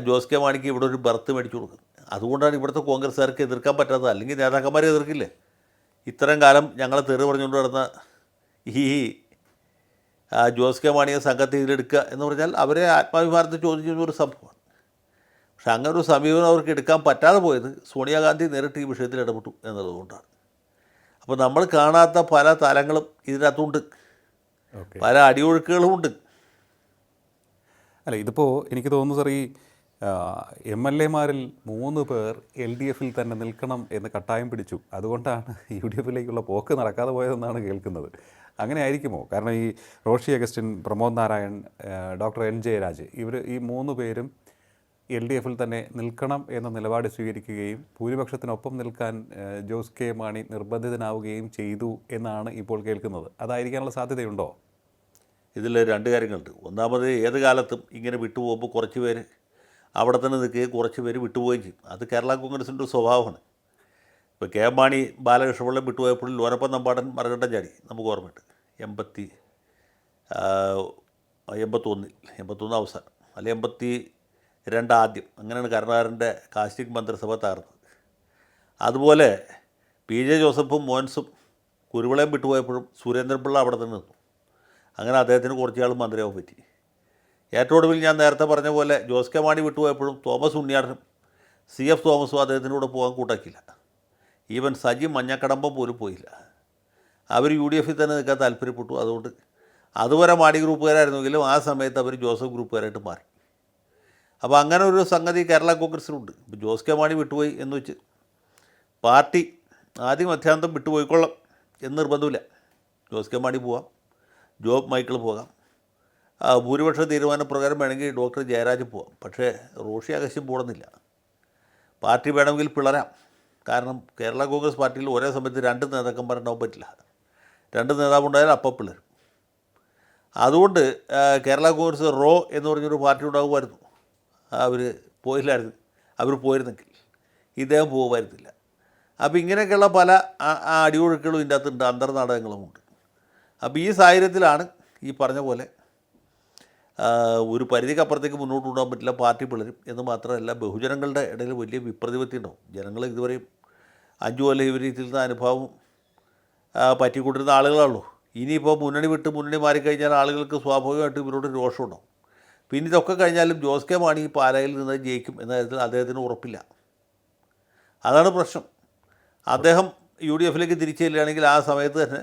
ജോസ് കെ മാണിക്ക് ഇവിടെ ഒരു ബർത്ത് മേടിച്ചു കൊടുക്കുന്നത്. അതുകൊണ്ടാണ് ഇവിടുത്തെ കോൺഗ്രസ്സുകാർക്ക് എതിർക്കാൻ പറ്റാത്തത്. അല്ലെങ്കിൽ നേതാക്കന്മാരെ എതിർക്കില്ലേ? ഇത്രയും കാലം ഞങ്ങളെ തെറി പറഞ്ഞുകൊണ്ട് നടന്ന ഈ ജോസ് കെ മാണിയെ സംഘത്തെ ഇതിലെടുക്കുക എന്ന് പറഞ്ഞാൽ അവരെ ആത്മാഭിമാനത്തെ ചോദിക്കുന്ന ഒരു സംഭവമാണ്. പക്ഷെ അങ്ങനെ ഒരു സമീപനം അവർക്ക് എടുക്കാൻ പറ്റാതെ പോയത് സോണിയാഗാന്ധി നേരിട്ട് ഈ വിഷയത്തിൽ ഇടപെട്ടു എന്നതുകൊണ്ടാണ്. അപ്പോൾ നമ്മൾ കാണാത്ത പല തലങ്ങളും ഇതിനകത്തുണ്ട്, പല അടിയൊഴുക്കുകളുമുണ്ട്. അല്ല, ഇതിപ്പോൾ എനിക്ക് തോന്നുന്നു സാർ, ഈ MLAമാരിൽ 3 പേർ LDFിൽ തന്നെ നിൽക്കണം എന്ന് കട്ടായം പിടിച്ചു. അതുകൊണ്ടാണ് UDFിലേക്കുള്ള പോക്ക് നടക്കാതെ പോയതെന്നാണ് കേൾക്കുന്നത്. അങ്ങനെ ആയിരിക്കുമോ? കാരണം ഈ റോഷി അഗസ്റ്റിൻ, പ്രമോദ് നാരായൺ, ഡോക്ടർ N. ജയരാജ്, ഈ 3 പേരും LDFിൽ തന്നെ നിൽക്കണം എന്ന നിലപാട് സ്വീകരിക്കുകയും ഭൂരിപക്ഷത്തിനൊപ്പം നിൽക്കാൻ ജോസ് കെ മാണി നിർബന്ധിതനാവുകയും ചെയ്തു എന്നാണ് ഇപ്പോൾ കേൾക്കുന്നത്. അതായിരിക്കാനുള്ള സാധ്യതയുണ്ടോ? ഇതിൽ രണ്ട് കാര്യങ്ങളുണ്ട്. ഒന്നാമത്, ഏത് കാലത്തും ഇങ്ങനെ വിട്ടുപോകുമ്പോൾ കുറച്ച് പേര് അവിടെ തന്നെ നിൽക്കുകയും കുറച്ച് പേര് വിട്ടുപോവുകയും ചെയ്യും. അത് കേരള കോൺഗ്രസിൻ്റെ ഒരു സ്വഭാവമാണ്. ഇപ്പോൾ കെ എം മാണി ബാലകൃഷ്ണപിള്ള വിട്ടുപോയപ്പോൾ ലോനപ്പൻ നമ്പാടൻ മറുകണ്ടം ചാടി, നമുക്ക് ഓർമ്മയുണ്ട്. 81 അവസാനം, അല്ലെ 82 ആദ്യം, അങ്ങനെയാണ് കരുണാകരൻ്റെ കാസ്റ്റിംഗ് മന്ത്രിസഭ തകർന്നത്. അതുപോലെ PJ ജോസഫും മോൻസും കുരുവിളയും വിട്ടുപോയപ്പോഴും സുരേന്ദ്രൻപിള്ള അവിടെ തന്നെ നിന്നു. അങ്ങനെ അദ്ദേഹത്തിന് കുറച്ചാളും മന്ത്രിയാവാൻ പറ്റി. ഏറ്റവും ഒടുവിൽ ഞാൻ നേരത്തെ പറഞ്ഞ പോലെ ജോസ് കെ മാണി വിട്ടുപോയപ്പോഴും തോമസ് ഉണ്ണിയാടനും CF തോമസും അദ്ദേഹത്തിൻ്റെ കൂടെ പോകാൻ കൂട്ടാക്കിയില്ല. ഈവൻ സജി മഞ്ഞക്കടമ്പം പോലും പോയില്ല. അവർ UDFിൽ തന്നെ നിൽക്കാൻ താല്പര്യപ്പെട്ടു. അതുകൊണ്ട് അതുവരെ മാണി ഗ്രൂപ്പുകാരായിരുന്നെങ്കിലും ആ സമയത്ത് അവർ ജോസഫ് ഗ്രൂപ്പുകാരായിട്ട് മാറി. അപ്പോൾ അങ്ങനെ ഒരു സംഗതി കേരള കോൺഗ്രസിലുണ്ട്. ഇപ്പോൾ ജോസ് കെ മാണി വിട്ടുപോയി എന്ന് വെച്ച് പാർട്ടി ആദ്യം മധ്യാന്തം വിട്ടുപോയിക്കൊള്ളാം എന്ന് നിർബന്ധമില്ല. ജോസ് കെ മാണി പോവാം, ജോബ് മൈക്കിൾ പോകാം, ഭൂരിപക്ഷ തീരുമാനപ്രകാരം വേണമെങ്കിൽ ഡോക്ടർ ജയരാജ് പോവാം. പക്ഷേ റോഷി അഗസ്റ്റിൻ പോകണമെന്നില്ല. പാർട്ടി വേണമെങ്കിൽ പിളരാം. കാരണം കേരള കോൺഗ്രസ് പാർട്ടിയിൽ ഒരേ സമയത്ത് 2 നേതാക്കന്മാരുണ്ടാവാൻ പറ്റില്ല. 2 നേതാവുണ്ടായാൽ അപ്പം പിളരും. അതുകൊണ്ട് കേരള കോൺഗ്രസ് റോ എന്ന് പറഞ്ഞൊരു പാർട്ടി ഉണ്ടാകുമായിരുന്നു. അവർ പോയില്ലായിരുന്നു. അവർ പോയിരുന്നെങ്കിൽ ഇദ്ദേഹം പോകുമായിരുന്നില്ല. അപ്പോൾ ഇങ്ങനെയൊക്കെയുള്ള പല അടിയൊഴുക്കുകളും ഇതിൻ്റെ അകത്തുണ്ട്, അന്തർനാടകങ്ങളുമുണ്ട്. അപ്പോൾ ഈ സാഹചര്യത്തിലാണ് ഈ പറഞ്ഞ പോലെ ഒരു പരിധിക്കപ്പുറത്തേക്ക് മുന്നോട്ട് കൊണ്ടുപോകാൻ പറ്റില്ല, പാർട്ടി പിളരും. എന്ന് മാത്രമല്ല, ബഹുജനങ്ങളുടെ ഇടയിൽ വലിയ വിപ്രതിപത്തി ഉണ്ടാവും. ജനങ്ങൾ ഇതുവരെയും 5 കൊല്ലം ഇവർ ഇതിൽ അനുഭവം പറ്റിക്കൊണ്ടിരുന്ന ആളുകളാണല്ലോ. ഇനിയിപ്പോൾ മുന്നണി വിട്ട് മുന്നണി മാറിക്കഴിഞ്ഞാൽ ആളുകൾക്ക് സ്വാഭാവികമായിട്ടും ഇവരോട് രോഷം ഉണ്ടാവും. പിന്നെ ഇതൊക്കെ കഴിഞ്ഞാലും ജോസ് കെ മാണി പാലായിൽ നിന്ന് ജയിക്കും എന്ന കാര്യത്തിൽ അദ്ദേഹത്തിന് ഉറപ്പില്ല. അതാണ് പ്രശ്നം. അദ്ദേഹം UDFിലേക്ക് തിരിച്ചു ചെല്ലുകയാണെങ്കിൽ ആ സമയത്ത് തന്നെ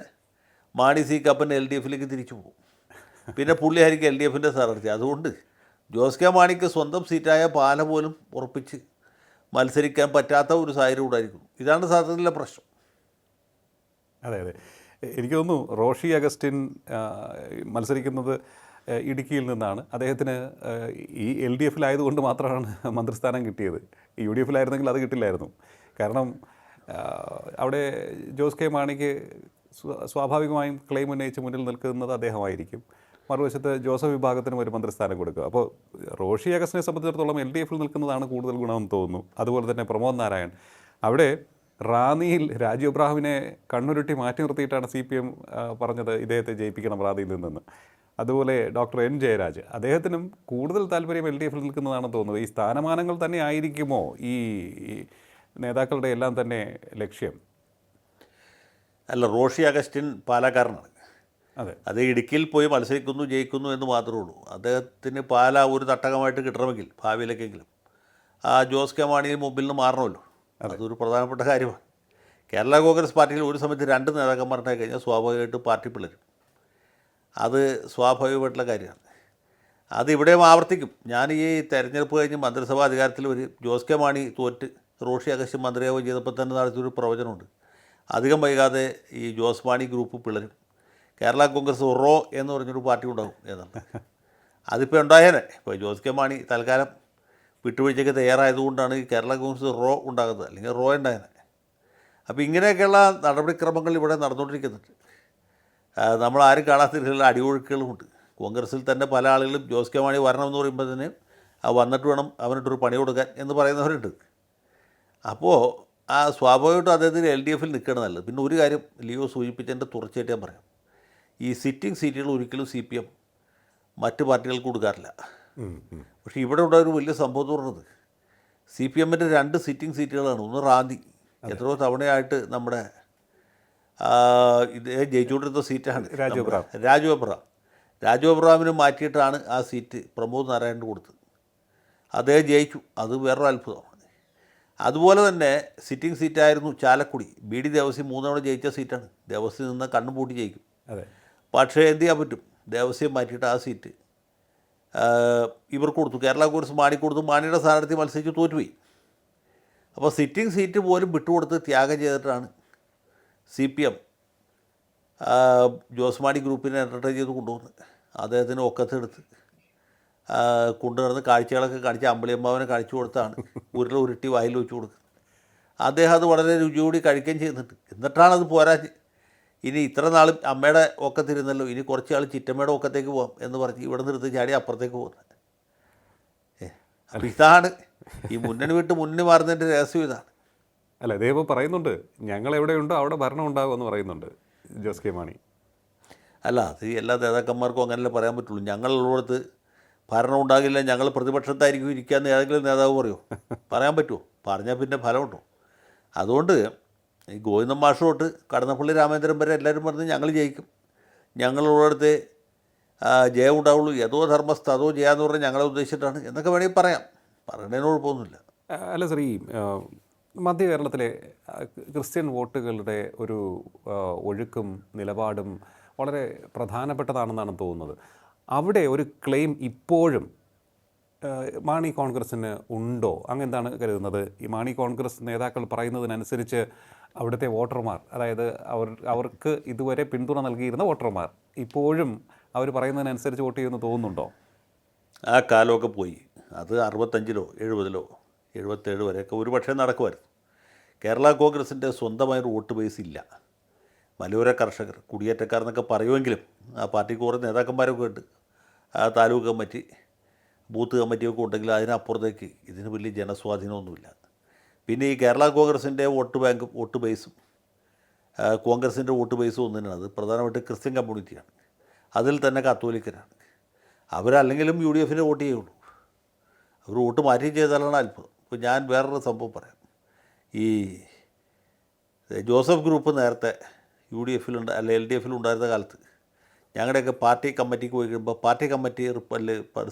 മാണി സി കാപ്പൻ LDFിലേക്ക് തിരിച്ചു പോകും. പിന്നെ പുള്ളിയായിരിക്കും LDFിൻ്റെ സ്ഥാനാർത്ഥി. അതുകൊണ്ട് ജോസ് കെ മാണിക്ക് സ്വന്തം സീറ്റായ പാല പോലും ഉറപ്പിച്ച് മത്സരിക്കാൻ പറ്റാത്ത ഒരു സാഹചര്യം ഉണ്ടായിരിക്കും. ഇതാണ് സാധാരണ പ്രശ്നം. അതെ അതെ, എനിക്ക് തോന്നുന്നു റോഷി അഗസ്റ്റിൻ മത്സരിക്കുന്നത് ഇടുക്കിയിൽ നിന്നാണ്. അദ്ദേഹത്തിന് ഈ LDFിലായതുകൊണ്ട് മാത്രമാണ് മന്ത്രിസ്ഥാനം കിട്ടിയത്. UDFിലായിരുന്നെങ്കിൽ അത് കിട്ടില്ലായിരുന്നു. കാരണം അവിടെ ജോസ് കെ മാണിക്ക് സ്വാഭാവികമായും ക്ലെയിം ഉന്നയിച്ച് മുന്നിൽ നിൽക്കുന്നത് അദ്ദേഹമായിരിക്കും. മറുവശത്ത് ജോസഫ് വിഭാഗത്തിനും ഒരു മന്ത്രിസ്ഥാനം കൊടുക്കുക. അപ്പോൾ റോഷി അഗസ്റ്റിനെ സംബന്ധിച്ചിടത്തോളം LDFിൽ നിൽക്കുന്നതാണ് കൂടുതൽ ഗുണമെന്ന് തോന്നുന്നു. അതുപോലെ തന്നെ പ്രമോദ് നാരായൺ അവിടെ റാന്നിയിൽ രാജു അബ്രാഹിമിനെ കണ്ണുരുട്ടി മാറ്റി നിർത്തിയിട്ടാണ് CPM പറഞ്ഞത് ഇദ്ദേഹത്തെ ജയിപ്പിക്കണം റാന്നിയിൽ നിന്നെന്ന്. അതുപോലെ ഡോക്ടർ N ജയരാജ്, അദ്ദേഹത്തിനും കൂടുതൽ താല്പര്യം LDFിൽ നിൽക്കുന്നതാണെന്ന് തോന്നുന്നത്. ഈ സ്ഥാനമാനങ്ങൾ തന്നെ ആയിരിക്കുമോ ഈ നേതാക്കളുടെ എല്ലാം തന്നെ ലക്ഷ്യം? അല്ല, റോഷി അഗസ്റ്റിൻ പാലക്കാരനാണ്. അതെ, അത് ഇടുക്കിയിൽ പോയി മത്സരിക്കുന്നു, ജയിക്കുന്നു എന്ന് മാത്രമേ ഉള്ളൂ. അദ്ദേഹത്തിന് പാല ഒരു തട്ടകമായിട്ട് കിട്ടണമെങ്കിൽ ഭാവിയിലേക്കെങ്കിലും ജോസ് കെ മാണിയിൽ മുമ്പിൽ നിന്ന് മാറണമല്ലോ. അതൊരു പ്രധാനപ്പെട്ട കാര്യമാണ്. കേരള കോൺഗ്രസ് പാർട്ടിയിൽ ഒരു സമയത്ത് 2 നേതാക്കന്മാരുണ്ടായി കഴിഞ്ഞാൽ സ്വാഭാവികമായിട്ട് പാർട്ടി പിളരും. അത് സ്വാഭാവികമായിട്ടുള്ള കാര്യമാണ്. അതിവിടെയും ആവർത്തിക്കും. ഞാൻ ഈ തെരഞ്ഞെടുപ്പ് കഴിഞ്ഞ് മന്ത്രിസഭാ അധികാരത്തിൽ ഒരു ജോസ് കെ മാണി തോറ്റ് റോഷി അഗസ്റ്റിൻ മന്ത്രിയാവുകയും ചെയ്തപ്പോൾ തന്നെ നടത്തിയൊരു പ്രവചനമുണ്ട്. അധികം വൈകാതെ ഈ ജോസ് മാണി ഗ്രൂപ്പ് പിളരും, കേരള കോൺഗ്രസ് റോ എന്ന് പറഞ്ഞൊരു പാർട്ടി ഉണ്ടാകും ഏതാണ്. അതിപ്പോൾ ഉണ്ടായേനെ. ഇപ്പോൾ ജോസ് കെ മാണി തൽക്കാലം വിട്ടുവീഴ്ചയ്ക്ക് തയ്യാറായതുകൊണ്ടാണ് ഈ കേരള കോൺഗ്രസ് റോ ഉണ്ടാകുന്നത്, അല്ലെങ്കിൽ റോ ഉണ്ടായേനെ. അപ്പോൾ ഇങ്ങനെയൊക്കെയുള്ള നടപടിക്രമങ്ങൾ ഇവിടെ നടന്നുകൊണ്ടിരിക്കുന്നുണ്ട്. നമ്മൾ ആരും കാണാത്ത രീതിയിലുള്ള അടിയൊഴുക്കുകളുമുണ്ട്. കോൺഗ്രസിൽ തന്നെ പല ആളുകളും ജോസ് കെ മാണി വരണമെന്ന് പറയുമ്പോൾ തന്നെ വന്നിട്ട് വേണം അവനിട്ടൊരു പണി കൊടുക്കാൻ എന്ന് പറയുന്നവരുണ്ട്. അപ്പോൾ സ്വാഭാവികമായിട്ടും അദ്ദേഹത്തിന് LDFിൽ നിൽക്കണം നല്ലത്. പിന്നെ ഒരു കാര്യം ലിയോ സൂചിപ്പിച്ചതിൻ്റെ തുടർച്ചയായിട്ട് ഞാൻ പറയാം. ഈ സിറ്റിംഗ് സീറ്റുകൾ ഒരിക്കലും CPM മറ്റ് പാർട്ടികൾക്ക് കൊടുക്കാറില്ല. പക്ഷേ ഇവിടെ ഉണ്ടായൊരു വലിയ സംഭവം എന്ന് പറഞ്ഞത് CPMൻ്റെ 2 സിറ്റിംഗ് സീറ്റുകളാണ്. ഒന്ന് റാന്നി, എത്രയോ തവണയായിട്ട് നമ്മുടെ ഇത് ജയിച്ചുകൊണ്ടിരുന്ന സീറ്റാണ് രാജു അബ്രഹാമിന് മാറ്റിയിട്ടാണ് ആ സീറ്റ് പ്രമോദ് നാരായണന് കൊടുത്തത്. അദ്ദേഹം ജയിച്ചു. അത് വേറൊരു അത്ഭുതമാണ്. അതുപോലെ തന്നെ സിറ്റിംഗ് സീറ്റായിരുന്നു ചാലക്കുടി. BD ദേവസ്യം 3 തവണ ജയിച്ച സീറ്റാണ്. ദേവസ്യം നിന്ന് കണ്ണും പൂട്ടി ജയിക്കും. പക്ഷേ എന്ത് ചെയ്യാൻ പറ്റും, ദേവസ്യം മാറ്റിയിട്ട് ആ സീറ്റ് ഇവർക്ക് കൊടുത്തു. കേരള കോൺഗ്രസ് മാണി കൊടുത്തു. മാണിയുടെ സ്ഥാനാർത്ഥി മത്സരിച്ച് തോറ്റുപോയി. അപ്പോൾ സിറ്റിംഗ് സീറ്റ് പോലും വിട്ടുകൊടുത്ത് ത്യാഗം ചെയ്തിട്ടാണ് CPM ജോസ് മാണി ഗ്രൂപ്പിനെ എൻ്റർടൈൻ ചെയ്ത് കൊണ്ടുവന്ന് അദ്ദേഹത്തിന് ഒക്കത്തെടുത്ത് കൊണ്ടുനടന്ന് കാഴ്ചകളൊക്കെ കാണിച്ച് അമ്പളിയമ്മാവനെ കാണിച്ചു കൊടുത്താണ് ഉരുട്ടി വായിൽ വെച്ച് കൊടുക്കുന്നത്. അദ്ദേഹം അത് വളരെ രുചിയോടി കഴിക്കുകയും ചെയ്യുന്നുണ്ട്. എന്നിട്ടാണ് അത് പോരാ, ഇനി ഇത്ര നാളും അമ്മയുടെ ഒക്കത്തിരുന്നല്ലോ, ഇനി കുറച്ച് ആൾ ചിറ്റമ്മയുടെ ഒക്കത്തേക്ക് പോകാം എന്ന് പറഞ്ഞ് ഇവിടെ നിന്ന് എടുത്ത് ചാടി അപ്പുറത്തേക്ക് പോകുന്നത്. അപ്പോൾ ഇതാണ് ഈ മുന്നണി വിട്ട് മുന്നണി മാറുന്നതിൻ്റെ രഹസ്യം. ഇതാണ്. അല്ല, ഇതേപ്പോൾ പറയുന്നുണ്ട് ഞങ്ങൾ എവിടെയുണ്ടോ അവിടെ ഭരണം ഉണ്ടാകുമെന്ന് പറയുന്നുണ്ട് ജോസ് കെ മാണി. അല്ല, അത് എല്ലാ നേതാക്കന്മാർക്കും അങ്ങനെയല്ലേ പറയാൻ പറ്റുള്ളൂ. ഞങ്ങളുള്ളിടത്ത് ഭരണം ഉണ്ടാകില്ല, ഞങ്ങൾ പ്രതിപക്ഷത്തായിരിക്കും ഇരിക്കാമെന്ന് ഏതെങ്കിലും നേതാവ് പറയുമോ? പറയാൻ പറ്റുമോ? പറഞ്ഞാൽ പിന്നെ ഫലമുണ്ടോ? അതുകൊണ്ട് ഈ ഗോവിന്ദൻ മാഷ് തൊട്ട് കടന്നപ്പള്ളി രാമേന്ദ്രൻ വരെ എല്ലാവരും പറഞ്ഞ് ഞങ്ങൾ ജയിക്കും, ഞങ്ങളുള്ളിടത്ത് ജയം ഉണ്ടാവുള്ളൂ, യഥോ ധർമ്മസ്ഥ അതോ ജയാന്ന് പറഞ്ഞാൽ ഞങ്ങളെ ഉദ്ദേശിച്ചിട്ടാണ് എന്നൊക്കെ വേണമെങ്കിൽ പറയാം. പറയുന്നതിന് കുഴപ്പമൊന്നുമില്ല. അല്ല സർ, ഈ മധ്യ കേരളത്തിലെ ക്രിസ്ത്യൻ വോട്ടുകളുടെ ഒരു ഒഴുക്കും നിലപാടും വളരെ പ്രധാനപ്പെട്ടതാണെന്നാണ് തോന്നുന്നത്. അവിടെ ഒരു ക്ലെയിം ഇപ്പോഴും മാണി കോൺഗ്രസ്സിന് ഉണ്ടോ? അങ്ങെന്താണ് കരുതുന്നത്? ഈ മാണി കോൺഗ്രസ് നേതാക്കൾ പറയുന്നതിനനുസരിച്ച് അവിടുത്തെ വോട്ടർമാർ, അതായത് അവർക്ക് ഇതുവരെ പിന്തുണ നൽകിയിരുന്ന വോട്ടർമാർ ഇപ്പോഴും അവർ പറയുന്നതിനനുസരിച്ച് വോട്ട് ചെയ്യുമെന്ന് തോന്നുന്നുണ്ടോ? ആ കാലമൊക്കെ പോയി. അത് 65-ലോ 70-ലോ 77 വരെയൊക്കെ ഒരു പക്ഷേ നടക്കുമായിരുന്നു. കേരള കോൺഗ്രസിൻ്റെ സ്വന്തമായൊരു വോട്ട് ബേസ് ഇല്ല. മലയോര കർഷകർ, കുടിയേറ്റക്കാരെന്നൊക്കെ പറയുമെങ്കിലും ആ പാർട്ടിക്ക് കുറേ നേതാക്കന്മാരൊക്കെ ഉണ്ട്. ആ താലൂക്ക് കമ്മിറ്റി, ബൂത്ത് കമ്മിറ്റിയൊക്കെ ഉണ്ടെങ്കിൽ അതിനപ്പുറത്തേക്ക് ഇതിന് വലിയ ജനസ്വാധീനമൊന്നുമില്ല. പിന്നെ ഈ കേരള കോൺഗ്രസിൻ്റെ വോട്ട് ബാങ്കും വോട്ട് ബേസും കോൺഗ്രസിൻ്റെ വോട്ട് ബേസും ഒന്നിനാണ്. അത് പ്രധാനമായിട്ട് ക്രിസ്ത്യൻ കമ്മ്യൂണിറ്റിയാണ്. അതിൽ തന്നെ കത്തോലിക്കരാണ്. അവരല്ലെങ്കിലും UDFന് വോട്ട് ചെയ്യുള്ളൂ. അവർ വോട്ട് മാറ്റി ചെയ്താലാണ് അത്ഭുതം. ഇപ്പോൾ ഞാൻ വേറൊരു സംഭവം പറയാം. ഈ ജോസഫ് ഗ്രൂപ്പ് നേരത്തെ UDFലുണ്ട് അല്ല LDFലുണ്ടായിരുന്ന കാലത്ത് ഞങ്ങളുടെയൊക്കെ പാർട്ടി കമ്മിറ്റിക്ക് പോയി കഴിയുമ്പോൾ പാർട്ടി കമ്മിറ്റി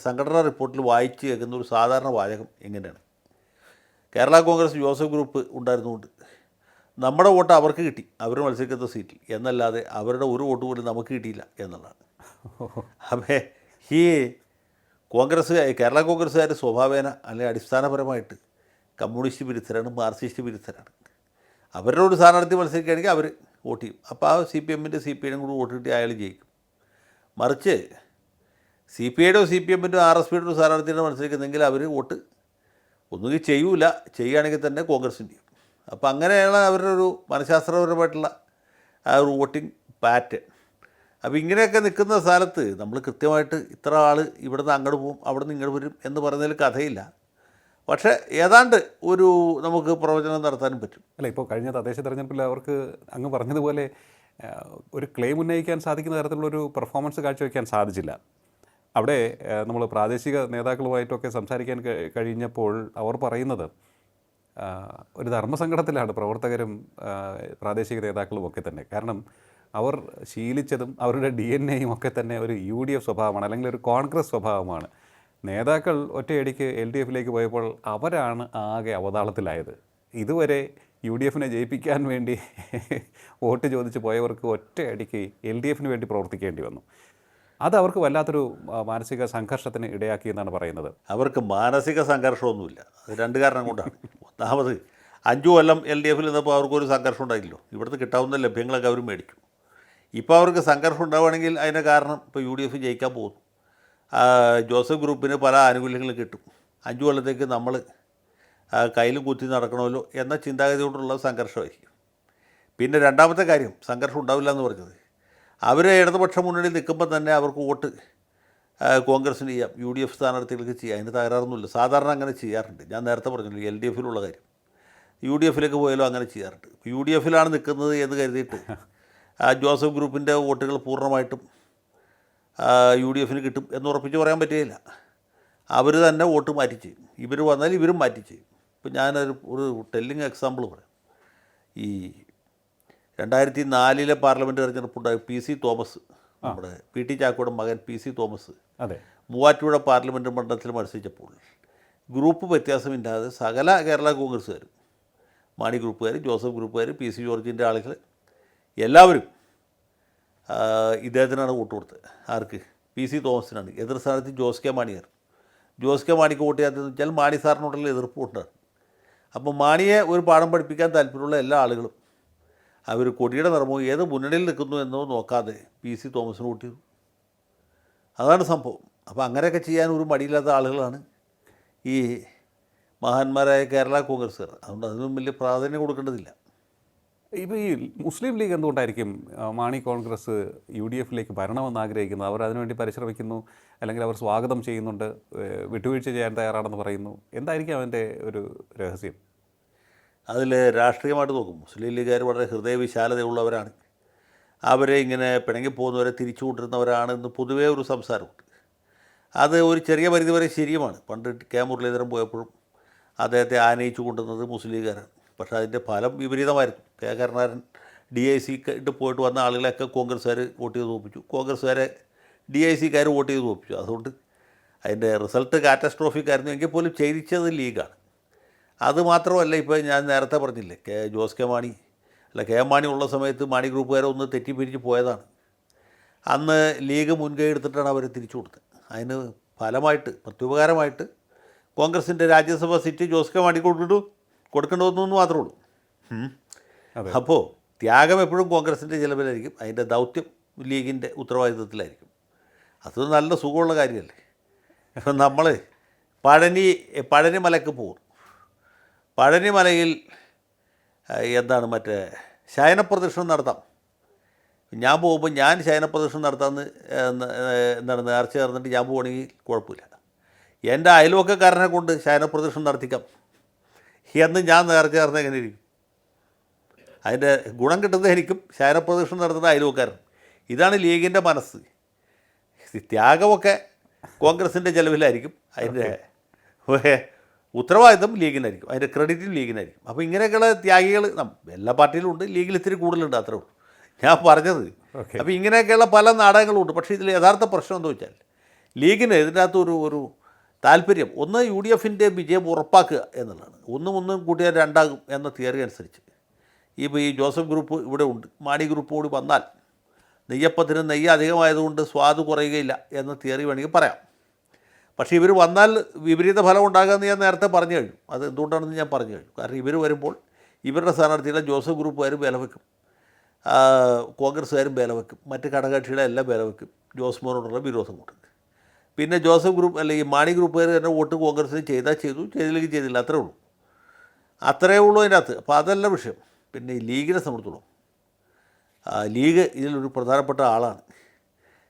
സംഘടനാ റിപ്പോർട്ടിൽ വായിച്ച് കേൾക്കുന്ന ഒരു സാധാരണ വാചകം എങ്ങനെയാണ്: കേരള കോൺഗ്രസ് ജോസഫ് ഗ്രൂപ്പ് ഉണ്ടായിരുന്നുകൊണ്ട് നമ്മുടെ വോട്ട് അവർക്ക് കിട്ടി, അവർ മത്സരിക്കുന്ന സീറ്റിൽ, എന്നല്ലാതെ അവരുടെ ഒരു വോട്ട് പോലും നമുക്ക് കിട്ടിയില്ല എന്നുള്ളതാണ്. അപ്പോൾ ഈ കേരള കോൺഗ്രസ്സുകാർ സ്വഭാവേന അല്ലെങ്കിൽ അടിസ്ഥാനപരമായിട്ട് കമ്മ്യൂണിസ്റ്റ് വിരുദ്ധരാണ്, മാർക്സിസ്റ്റ് വിരുദ്ധരാണ്. അവരുടെ ഒരു സ്ഥാനാർത്ഥി മത്സരിക്കുകയാണെങ്കിൽ അവർ വോട്ട് ചെയ്യും. അപ്പോൾ ആ CPMൻ്റെ CPIയുടെയും കൂടി വോട്ട് കിട്ടി അയാൾ ജയിക്കും. മറിച്ച് CPIയുടെയോ CPMൻ്റെയോ RSPയുടെയോ സ്ഥാനാർത്ഥിയുടെ മത്സരിക്കുന്നെങ്കിൽ അവർ വോട്ട് ഒന്നുകിൽ ചെയ്യൂല, ചെയ്യുകയാണെങ്കിൽ തന്നെ കോൺഗ്രസിന് ചെയ്യും. അപ്പോൾ അങ്ങനെയാണ് അവരുടെ ഒരു മനഃശാസ്ത്രപരമായിട്ടുള്ള ആ ഒരു വോട്ടിംഗ് പാറ്റേൺ. അപ്പോൾ ഇങ്ങനെയൊക്കെ നിൽക്കുന്ന സ്ഥലത്ത് നമ്മൾ കൃത്യമായിട്ട് ഇത്ര ആൾ ഇവിടുന്ന് അങ്ങോട്ട് പോകും, അവിടെ നിന്ന് ഇങ്ങോട്ട് വരും എന്ന് പറയുന്നതിൽ കഥയില്ല. പക്ഷേ ഏതാണ്ട് ഒരു നമുക്ക് പ്രവചനം നടത്താനും പറ്റും. അല്ല, ഇപ്പോൾ കഴിഞ്ഞ തദ്ദേശ തെരഞ്ഞെടുപ്പിൽ അവർക്ക് അങ്ങ് പറഞ്ഞതുപോലെ ഒരു ക്ലെയിം ഉന്നയിക്കാൻ സാധിക്കുന്ന തരത്തിലുള്ളൊരു പെർഫോമൻസ് കാഴ്ചവെക്കാൻ സാധിച്ചില്ല. അവിടെ നമ്മൾ പ്രാദേശിക നേതാക്കളുമായിട്ടൊക്കെ സംസാരിക്കാൻ കഴിഞ്ഞപ്പോൾ അവർ പറയുന്നത് ഒരു ധർമ്മസങ്കടത്തിലാണ് പ്രവർത്തകരും പ്രാദേശിക നേതാക്കളും ഒക്കെ തന്നെ. കാരണം അവർ ശീലിച്ചതും അവരുടെ DNA ഒക്കെ തന്നെ ഒരു UDF സ്വഭാവമാണ്, അല്ലെങ്കിൽ ഒരു കോൺഗ്രസ് സ്വഭാവമാണ്. നേതാക്കൾ ഒറ്റയടിക്ക് LDFലേക്ക് പോയപ്പോൾ അവരാണ് ആകെ അവതാളത്തിലായത്. ഇതുവരെ UDFനെ ജയിപ്പിക്കാൻ വേണ്ടി വോട്ട് ചോദിച്ച് പോയവർക്ക് ഒറ്റയടിക്ക് LDFന് വേണ്ടി പ്രവർത്തിക്കേണ്ടി വന്നു. അത് അവർക്ക് വല്ലാത്തൊരു മാനസിക സംഘർഷത്തിന് ഇടയാക്കിയെന്നാണ് പറയുന്നത്. അവർക്ക് മാനസിക സംഘർഷമൊന്നുമില്ല. അത് രണ്ട് കാരണം കൊണ്ടാണ്. ഒന്നാമത് 5 കൊല്ലം LDFൽ നിന്നപ്പോൾ അവർക്കൊരു സംഘർഷം ഉണ്ടായില്ലോ. ഇവിടുന്ന് കിട്ടാവുന്ന ലഭ്യങ്ങളൊക്കെ അവർ മേടിച്ചു. ഇപ്പോൾ അവർക്ക് സംഘർഷം ഉണ്ടാവുകയാണെങ്കിൽ അതിൻ്റെ കാരണം ഇപ്പോൾ UDF ജയിക്കാൻ പോകുന്നു. ജോസഫ് ഗ്രൂപ്പിന് പല ആനുകൂല്യങ്ങളും കിട്ടും. 5 കൊല്ലത്തേക്ക് നമ്മൾ കയ്യിലും കുത്തി നടക്കണമല്ലോ എന്ന ചിന്താഗതിയോടുള്ള സംഘർഷമായിരിക്കും. പിന്നെ രണ്ടാമത്തെ കാര്യം, സംഘർഷം ഉണ്ടാവില്ല എന്ന് പറഞ്ഞത്, അവർ ഇടതുപക്ഷ മുന്നണിയിൽ നിൽക്കുമ്പോൾ തന്നെ അവർക്ക് വോട്ട് കോൺഗ്രസ്സിന് ചെയ്യാം, UDF സ്ഥാനാർത്ഥികൾക്ക് ചെയ്യാം. അതിന് തകരാറൊന്നുമില്ല. സാധാരണ അങ്ങനെ ചെയ്യാറുണ്ട്. ഞാൻ നേരത്തെ പറഞ്ഞല്ലോ LDFലുള്ള കാര്യം. UDFലേക്ക് പോയാലും അങ്ങനെ ചെയ്യാറുണ്ട്. UDFലാണ് നിൽക്കുന്നത് എന്ന് കരുതിയിട്ട് ജോസഫ് ഗ്രൂപ്പിൻ്റെ വോട്ടുകൾ പൂർണ്ണമായിട്ടും UDFന് കിട്ടും എന്ന് ഉറപ്പിച്ച് പറയാൻ പറ്റുകയില്ല. അവർ തന്നെ വോട്ട് മാറ്റി ചെയ്യും. ഇവർ വന്നാൽ ഇവരും മാറ്റി ചെയ്യും. ഇപ്പം ഞാനൊരു ടെല്ലിങ് എക്സാമ്പിൾ പറയാം. ഈ 2004 പാർലമെൻറ്റ് തെരഞ്ഞെടുപ്പുണ്ടായ PC തോമസ്, നമ്മുടെ PT ചാക്കോയുടെ മകൻ PC തോമസ് മൂവാറ്റുപുഴ പാർലമെൻറ്റ് മണ്ഡലത്തിൽ മത്സരിച്ചപ്പോൾ ഗ്രൂപ്പ് വ്യത്യാസമില്ലാതെ സകല കേരള കോൺഗ്രസ്സുകാരും, മാണി ഗ്രൂപ്പുകാർ, ജോസഫ് ഗ്രൂപ്പുകാർ, PC ജോർജിൻ്റെ ആളുകൾ എല്ലാവരും ഇദ്ദേഹത്തിനാണ് വോട്ട് കൊടുത്തത്. ആർക്ക്? PC തോമസിനാണ്. എതിർ സ്ഥാനത്ത് ജോസ് കെ മാണിയായിരുന്നു. ജോസ് കെ മാണിക്ക് വോട്ട് ചെയ്യാത്തതെന്ന് വെച്ചാൽ മാണി സാറിനോടുള്ള എതിർപ്പ് കൊണ്ടാണ്. അപ്പോൾ മാണിയെ ഒരു പാഠം പഠിപ്പിക്കാൻ താല്പര്യമുള്ള എല്ലാ ആളുകളും അവർ കൊടിയുടെ നിറമോ ഏത് മുന്നണിയിൽ നിൽക്കുന്നു എന്നോ നോക്കാതെ PC തോമസിന് വോട്ട് ചെയ്തു. അതാണ് സംഭവം. അപ്പോൾ അങ്ങനെയൊക്കെ ചെയ്യാൻ ഒരു മടിയില്ലാത്ത ആളുകളാണ് ഈ മഹാന്മാരായ കേരള കോൺഗ്രസ്സുകാർ. അതുകൊണ്ട് അതിനും വലിയ പ്രാധാന്യം കൊടുക്കേണ്ടതില്ല. ഇപ്പോൾ ഈ മുസ്ലിം ലീഗ് എന്തുകൊണ്ടായിരിക്കും മാണി കോൺഗ്രസ് UDFിലേക്ക് വരണമെന്ന് ആഗ്രഹിക്കുന്നത്? അവർ അതിനുവേണ്ടി പരിശ്രമിക്കുന്നു, അല്ലെങ്കിൽ അവർ സ്വാഗതം ചെയ്യുന്നുണ്ട്, വിട്ടുവീഴ്ച ചെയ്യാൻ തയ്യാറാണെന്ന് പറയുന്നു. എന്തായിരിക്കും അതിൻ്റെ ഒരു രഹസ്യം? അതിൽ രാഷ്ട്രീയമായിട്ട് നോക്കും, മുസ്ലിം ലീഗുകാർ വളരെ ഹൃദയവിശാലതയുള്ളവരാണ്. അവരെ ഇങ്ങനെ പിണങ്ങിപ്പോകുന്നവരെ തിരിച്ചു കൊണ്ടിരുന്നവരാണെന്ന് പൊതുവേ ഒരു സംസാരമുണ്ട്. അത് ഒരു ചെറിയ പരിധിവരെ ശരിയുമാണ്. പണ്ട് കെ മുരളീധരൻ പോയപ്പോഴും അദ്ദേഹത്തെ ആനയിച്ചു കൊണ്ടുവന്നത് മുസ്ലിം ലീഗുകാരാണ്. പക്ഷേ അതിൻ്റെ ഫലം വിപരീതമായിരുന്നു. കെ കരുണാകരൻ DIC ഇട്ട് പോയിട്ട് വന്ന ആളുകളെയൊക്കെ കോൺഗ്രസ്സുകാർ വോട്ട് ചെയ്ത് തോൽപ്പിച്ചു, കോൺഗ്രസ്സുകാരെ DICക്കാർ വോട്ട് ചെയ്ത് തോൽപ്പിച്ചു. അതുകൊണ്ട് അതിൻ്റെ റിസൾട്ട് കാറ്റസ്ട്രോഫിക് ആയിരുന്നു. എങ്കിൽ പോലും ചെയ്യിച്ചത് ലീഗാണ്. അതുമാത്രമല്ല, ഇപ്പോൾ ഞാൻ നേരത്തെ പറഞ്ഞില്ലേ, ജോസ് കെ മാണി മാണി ഉള്ള സമയത്ത് മാണി ഗ്രൂപ്പുകാരെ ഒന്ന് തെറ്റിപ്പിരിച്ച് പോയതാണ്. അന്ന് ലീഗ് മുൻകൈ എടുത്തിട്ടാണ് അവർ തിരിച്ചു കൊടുത്തത്. അതിന് ഫലമായിട്ട് പ്രത്യുപകാരമായിട്ട് കോൺഗ്രസിൻ്റെ രാജ്യസഭാ സീറ്റ് ജോസ് കെ മാണി കൊടുക്കേണ്ടതെന്ന് മാത്രമേ ഉള്ളൂ. അപ്പോൾ ത്യാഗം എപ്പോഴും കോൺഗ്രസിൻ്റെ ചിലവിലായിരിക്കും, അതിൻ്റെ ദൗത്യം ലീഗിൻ്റെ ഉത്തരവാദിത്വത്തിലായിരിക്കും. അത് നല്ല സുഖമുള്ള കാര്യമല്ലേ. ഇപ്പം നമ്മൾ പഴനിമലയ്ക്ക് പോകും. പഴനിമലയിൽ എന്താണ് മറ്റേ ശയനപ്രദക്ഷിണം നടത്താം. ഞാൻ പോകുമ്പോൾ ഞാൻ ശയനപ്രദക്ഷിണം നടത്താമെന്ന് എന്താണ് നേർച്ച ചേർന്നിട്ട് ഞാൻ പോകണമെങ്കിൽ കുഴപ്പമില്ല. എൻ്റെ അയൽവക്കക്കാരനെ കൊണ്ട് ശയനപ്രദക്ഷിണം നടത്തിക്കാം എന്ന് ഞാൻ നേർച്ച ചേർന്ന് എങ്ങനെ ഇരിക്കും? അതിൻ്റെ ഗുണം കിട്ടുന്നത് എനിക്കും, ശയനപ്രദക്ഷിണം നടത്തുന്ന അയൽവക്കാരൻ. ഇതാണ് ലീഗിൻ്റെ മനസ്സ്. ത്യാഗമൊക്കെ കോൺഗ്രസിൻ്റെ ചെലവിലായിരിക്കും, അതിൻ്റെ ഉത്തരവാദിത്തം ലീഗിനായിരിക്കും, അതിൻ്റെ ക്രെഡിറ്റും ലീഗിനായിരിക്കും. അപ്പോൾ ഇങ്ങനെയൊക്കെയുള്ള ത്യാഗികൾ എല്ലാ പാർട്ടിയിലും ഉണ്ട്, ലീഗിൽ ഇത്തിരി കൂടുതലുണ്ട്, അത്രേ ഉള്ളൂ ഞാൻ പറഞ്ഞത്. അപ്പോൾ ഇങ്ങനെയൊക്കെയുള്ള പല നാടകങ്ങളുണ്ട്. പക്ഷേ ഇതിൽ യഥാർത്ഥ പ്രശ്നം എന്താ വെച്ചാൽ, ലീഗിന് ഇതിൻ്റെ അകത്ത് ഒരു താല്പര്യം ഒന്ന് UDFിൻ്റെ വിജയം ഉറപ്പാക്കുക എന്നുള്ളതാണ്. ഒന്നും കൂട്ടിയാൽ രണ്ടാകും എന്ന തിയറി അനുസരിച്ച് ഇപ്പോൾ ഈ ജോസഫ് ഗ്രൂപ്പ് ഇവിടെ ഉണ്ട്, മാണി ഗ്രൂപ്പ് കൂടി വന്നാൽ നെയ്യപ്പത്തിന് നെയ്യ് അധികമായതുകൊണ്ട് സ്വാദ് കുറയുകയില്ല എന്ന തിയറി വേണമെങ്കിൽ പറയാം. പക്ഷേ ഇവർ വന്നാൽ വിപരീത ഫലം ഉണ്ടാകുമെന്ന് ഞാൻ നേരത്തെ പറഞ്ഞു കഴിഞ്ഞു. അത് എന്തുകൊണ്ടാണെന്ന് ഞാൻ പറഞ്ഞു കഴിഞ്ഞു. കാരണം ഇവർ വരുമ്പോൾ ഇവരുടെ സ്ഥാനാർത്ഥികളെ ജോസഫ് ഗ്രൂപ്പുകാരും വില വയ്ക്കും, കോൺഗ്രസ്സുകാരും വില വയ്ക്കും, മറ്റ് ഘടകകക്ഷികളെ എല്ലാം വില വയ്ക്കും, ജോസ് മോനോടുള്ള വിരോധം കൊണ്ട്. പിന്നെ ജോസഫ് ഗ്രൂപ്പ് അല്ലെങ്കിൽ മാണി ഗ്രൂപ്പുകാർ തന്നെ വോട്ട് കോൺഗ്രസ്സിന് ചെയ്താൽ ചെയ്തു, ചെയ്തില്ലെങ്കിൽ ചെയ്തില്ല, അത്രേ ഉള്ളൂ അതിനകത്ത്. അപ്പോൾ അതല്ല വിഷയം. പിന്നെ ഈ ലീഗിനെ സംബന്ധിച്ചോളം ലീഗ് ഇതിലൊരു പ്രധാനപ്പെട്ട ആളാണ്.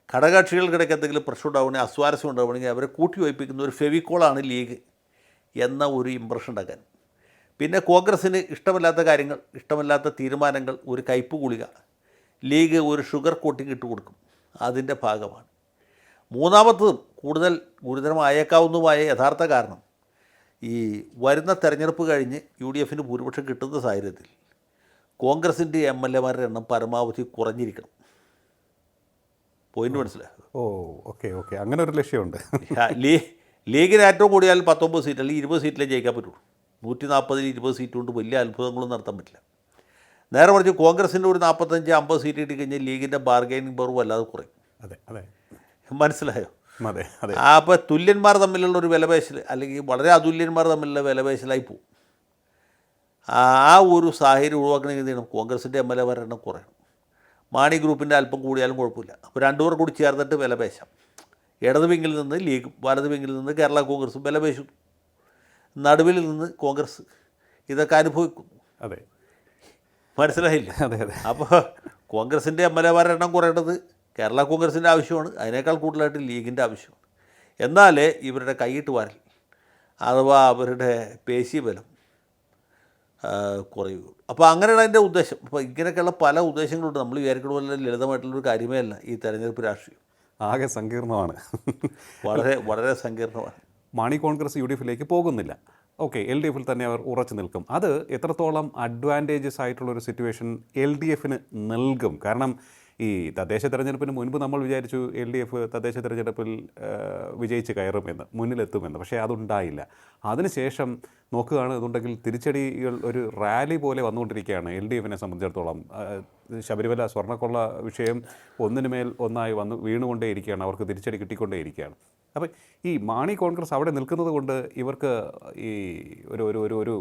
ഘടകകക്ഷികൾക്കിടയ്ക്ക് എന്തെങ്കിലും പ്രശ്നം ഉണ്ടാവുകയാണെങ്കിൽ, അസ്വാരസ്യം ഉണ്ടാവുകയാണെങ്കിൽ അവരെ കൂട്ടി വയ്പ്പിക്കുന്ന ഒരു ഫെവിക്കോളാണ് ലീഗ് എന്ന ഒരു ഇമ്പ്രഷൻ ഉണ്ടാക്കാൻ. പിന്നെ കോൺഗ്രസ്സിന് ഇഷ്ടമില്ലാത്ത കാര്യങ്ങൾ, ഇഷ്ടമില്ലാത്ത തീരുമാനങ്ങൾ, ഒരു കയ്പ് ഗുളിക ലീഗ് ഒരു ഷുഗർ കോട്ടിങ് ഇട്ട് കൊടുക്കും, അതിൻ്റെ ഭാഗമാണ്. മൂന്നാമത്തതും കൂടുതൽ ഗുരുതരമായേക്കാവുന്നതുമായ യഥാർത്ഥ കാരണം, ഈ വരുന്ന തെരഞ്ഞെടുപ്പ് കഴിഞ്ഞ് UDFിന് ഭൂരിപക്ഷം കിട്ടുന്ന സാഹചര്യത്തിൽ കോൺഗ്രസിൻ്റെ MLAമാരുടെ എണ്ണം പരമാവധി കുറഞ്ഞിരിക്കണം. പോയിന്റ് മനസ്സിലായോ? ഓക്കെ അങ്ങനെ ഒരു ലക്ഷ്യമുണ്ട്. ലീഗിന് ഏറ്റവും കൂടിയാൽ 19 സീറ്റ് അല്ലെങ്കിൽ 20 സീറ്റിലേ ജയിക്കാൻ പറ്റുള്ളൂ. 140-ൽ 20 സീറ്റ് കൊണ്ട് വലിയ അത്ഭുതങ്ങളും നടത്താൻ പറ്റില്ല. നേരെ മറിച്ച് കോൺഗ്രസിൻ്റെ ഒരു 45-50 സീറ്റ് കിട്ടി കഴിഞ്ഞാൽ ലീഗിൻ്റെ ബാർഗൈനിങ് പവർ വല്ലാതെ കുറയും. അതെ മനസ്സിലായോ? അതെ. അപ്പോൾ തുല്യന്മാർ തമ്മിലുള്ള ഒരു വിലപേശൽ, അല്ലെങ്കിൽ വളരെ അതുല്യന്മാർ തമ്മിലുള്ള വിലപേശലായി പോകും. ആ ഒരു സാഹചര്യം ഒഴിവാക്കണമെങ്കിൽ എന്ത് ചെയ്യണം? കോൺഗ്രസിൻ്റെ MLAമാരുടെ എണ്ണം കുറയണം. മാണി ഗ്രൂപ്പിൻ്റെ അല്പം കൂടിയാലും കുഴപ്പമില്ല. അപ്പോൾ രണ്ടുപേർ കൂടി ചേർന്നിട്ട് വിലപേശാം. ഇടത് വിങ്ങിൽ നിന്ന് ലീഗും വലത് വിങ്ങിൽ നിന്ന് കേരള കോൺഗ്രസും വിലപേശും, നടുവിൽ നിന്ന് കോൺഗ്രസ് ഇതൊക്കെ അനുഭവിക്കുന്നു. അതെ, മനസ്സിലായില്ല? അതെ. അപ്പോൾ കോൺഗ്രസിൻ്റെ MLAമാരുടെ എണ്ണം കുറയേണ്ടത് കേരള കോൺഗ്രസിൻ്റെ ആവശ്യമാണ്, അതിനേക്കാൾ കൂടുതലായിട്ട് ലീഗിൻ്റെ ആവശ്യമാണ്. എന്നാലേ ഇവരുടെ കൈയിട്ട് വരൽ അഥവാ അവരുടെ പേശി ബലം കുറയുകയുള്ളൂ. അപ്പോൾ അങ്ങനെയാണ് അതിൻ്റെ ഉദ്ദേശം. അപ്പോൾ ഇങ്ങനെയൊക്കെയുള്ള പല ഉദ്ദേശങ്ങളുണ്ട്. നമ്മൾ വിചാരിക്കുന്ന പോലെ ലളിതമായിട്ടുള്ളൊരു കാര്യമേ അല്ല ഈ തെരഞ്ഞെടുപ്പ് രാഷ്ട്രീയം. ആകെ സങ്കീർണമാണ്, വളരെ സങ്കീർണമാണ്. മാണി കോൺഗ്രസ് UDFിലേക്ക് പോകുന്നില്ല. LDFിൽ തന്നെ അവർ ഉറച്ചു നിൽക്കും. അത് എത്രത്തോളം അഡ്വാൻറ്റേജസ് ആയിട്ടുള്ളൊരു സിറ്റുവേഷൻ LDFിന് നൽകും? കാരണം ഈ തദ്ദേശ തെരഞ്ഞെടുപ്പിന് മുൻപ് നമ്മൾ വിചാരിച്ചു LDF തദ്ദേശ തെരഞ്ഞെടുപ്പിൽ വിജയിച്ച് കയറുമെന്ന്, മുന്നിലെത്തുമെന്ന്. പക്ഷേ അതുണ്ടായില്ല. അതിനുശേഷം നോക്കുകയാണെന്നുണ്ടെങ്കിൽ തിരിച്ചടികൾ ഒരു റാലി പോലെ വന്നുകൊണ്ടിരിക്കുകയാണ് LDFിനെ സംബന്ധിച്ചിടത്തോളം. ശബരിമല സ്വർണ്ണക്കൊള്ള വിഷയം ഒന്നിനുമേൽ ഒന്നായി വീണുകൊണ്ടേയിരിക്കുകയാണ്, അവർക്ക് തിരിച്ചടി കിട്ടിക്കൊണ്ടേയിരിക്കുകയാണ്. അപ്പോൾ ഈ മാണി കോൺഗ്രസ് അവിടെ നിൽക്കുന്നത് കൊണ്ട് ഇവർക്ക് ഈ ഒരു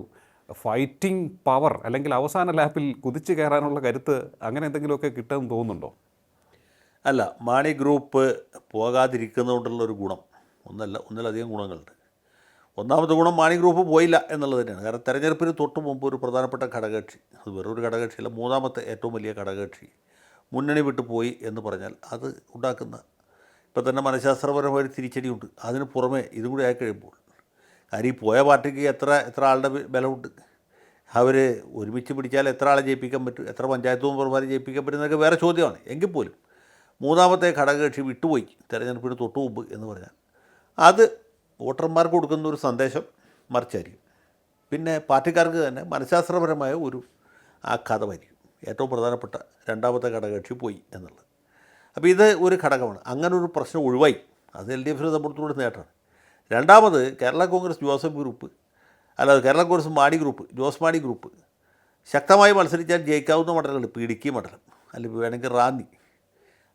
ഫൈറ്റിംഗ് പവർ, അല്ലെങ്കിൽ അവസാന ലാപ്പിൽ കുതിച്ചു കയറാനുള്ള കരുത്ത്, അങ്ങനെ എന്തെങ്കിലുമൊക്കെ കിട്ടുമെന്ന് തോന്നുന്നുണ്ടോ? അല്ല, മാണി ഗ്രൂപ്പ് പോകാതിരിക്കുന്നതുകൊണ്ടുള്ളൊരു ഗുണം, ഒന്നിലധികം ഗുണങ്ങളുണ്ട്. ഒന്നാമത്തെ ഗുണം മാണി ഗ്രൂപ്പ് പോയില്ല എന്നുള്ളത് തന്നെയാണ്. കാരണം തെരഞ്ഞെടുപ്പിന് തൊട്ട് മുമ്പ് ഒരു പ്രധാനപ്പെട്ട ഘടകകക്ഷി, അത് വെറൊരു ഘടകകക്ഷിയല്ല, മൂന്നാമത്തെ ഏറ്റവും വലിയ ഘടകകക്ഷി മുന്നണി വിട്ടു പോയി എന്ന് പറഞ്ഞാൽ അത് ഉണ്ടാക്കുന്ന ഇപ്പം തന്നെ മനഃശാസ്ത്രപരമായ ഒരു തിരിച്ചടിയുണ്ട്. അതിന് പുറമെ ഇതും കൂടി ആയിക്കഴിയുമ്പോൾ കാര്യം ഈ പോയ പാർട്ടിക്ക് എത്ര ആളുടെ ബലമുണ്ട്, അവർ ഒരുമിച്ച് പിടിച്ചാൽ എത്ര ആളെ ജയിപ്പിക്കാൻ പറ്റും, എത്ര പഞ്ചായത്ത് മെമ്പർമാരെ ജയിപ്പിക്കാൻ പറ്റും എന്നൊക്കെ വേറെ ചോദ്യമാണ്. എങ്കിൽ പോലും മൂന്നാമത്തെ ഘടകകക്ഷി വിട്ടുപോയി തെരഞ്ഞെടുപ്പിന് തൊട്ട് മുമ്പ് എന്ന് പറഞ്ഞാൽ അത് വോട്ടർമാർക്ക് കൊടുക്കുന്ന ഒരു സന്ദേശം മറിച്ചായിരിക്കും. പിന്നെ പാർട്ടിക്കാർക്ക് തന്നെ മനഃശാസ്ത്രപരമായ ഒരു ആഘാതമായിരിക്കും. ഏറ്റവും പ്രധാനപ്പെട്ട രണ്ടാമത്തെ ഘടകകക്ഷി പോയി എന്നുള്ളത്. അപ്പോൾ ഇത് ഒരു ഘടകമാണ്. അങ്ങനെ ഒരു പ്രശ്നം ഒഴിവായി. അത് LDFിനെ സംബന്ധിച്ചുകൂടി നേട്ടമാണ്. രണ്ടാമത് Kerala Congress Joseph group, Kerala Congress Mani group, Jose Mani group ശക്തമായി മത്സരിച്ചാൽ ജയിക്കാവുന്ന മണ്ഡലങ്ങൾ ഇപ്പോൾ ഇടുക്കി മണ്ഡലം, അല്ലെങ്കിൽ വേണമെങ്കിൽ റാന്നി,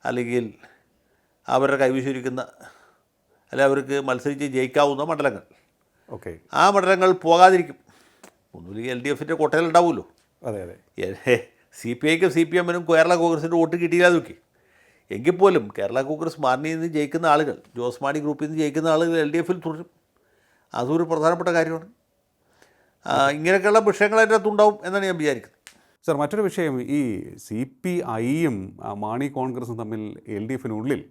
അല്ലെങ്കിൽ അവരുടെ കൈവശിരിക്കുന്ന അവർക്ക് മത്സരിച്ച് ജയിക്കാവുന്ന മണ്ഡലങ്ങൾ, ഓക്കെ, ആ മണ്ഡലങ്ങൾ പോകാതിരിക്കും. ഒന്നുമില്ലെങ്കിൽ LDFിൻ്റെ കോട്ടയിലുണ്ടാവുമല്ലോ. അതെ അതെ. CPIക്കും CPMനും കേരള കോൺഗ്രസിൻ്റെ വോട്ട് കിട്ടിയില്ലാതെ നോക്കി. എങ്കിൽ പോലും കേരള കോൺഗ്രസ് മാണിയിൽ നിന്ന് ജയിക്കുന്ന ആളുകൾ, ജോസ് മാണി ഗ്രൂപ്പിൽ നിന്ന് ജയിക്കുന്ന ആളുകൾ LDFിൽ തുടരും. അതൊരു പ്രധാനപ്പെട്ട കാര്യമാണ്. ഇങ്ങനെയൊക്കെയുള്ള വിഷയങ്ങൾ അതിൻ്റെ അകത്തുണ്ടാവും എന്നാണ് ഞാൻ വിചാരിക്കുന്നത്. സർ, മറ്റൊരു വിഷയം, ഈ CPIയും മാണി കോൺഗ്രസും തമ്മിൽ LDFിനുള്ളിൽ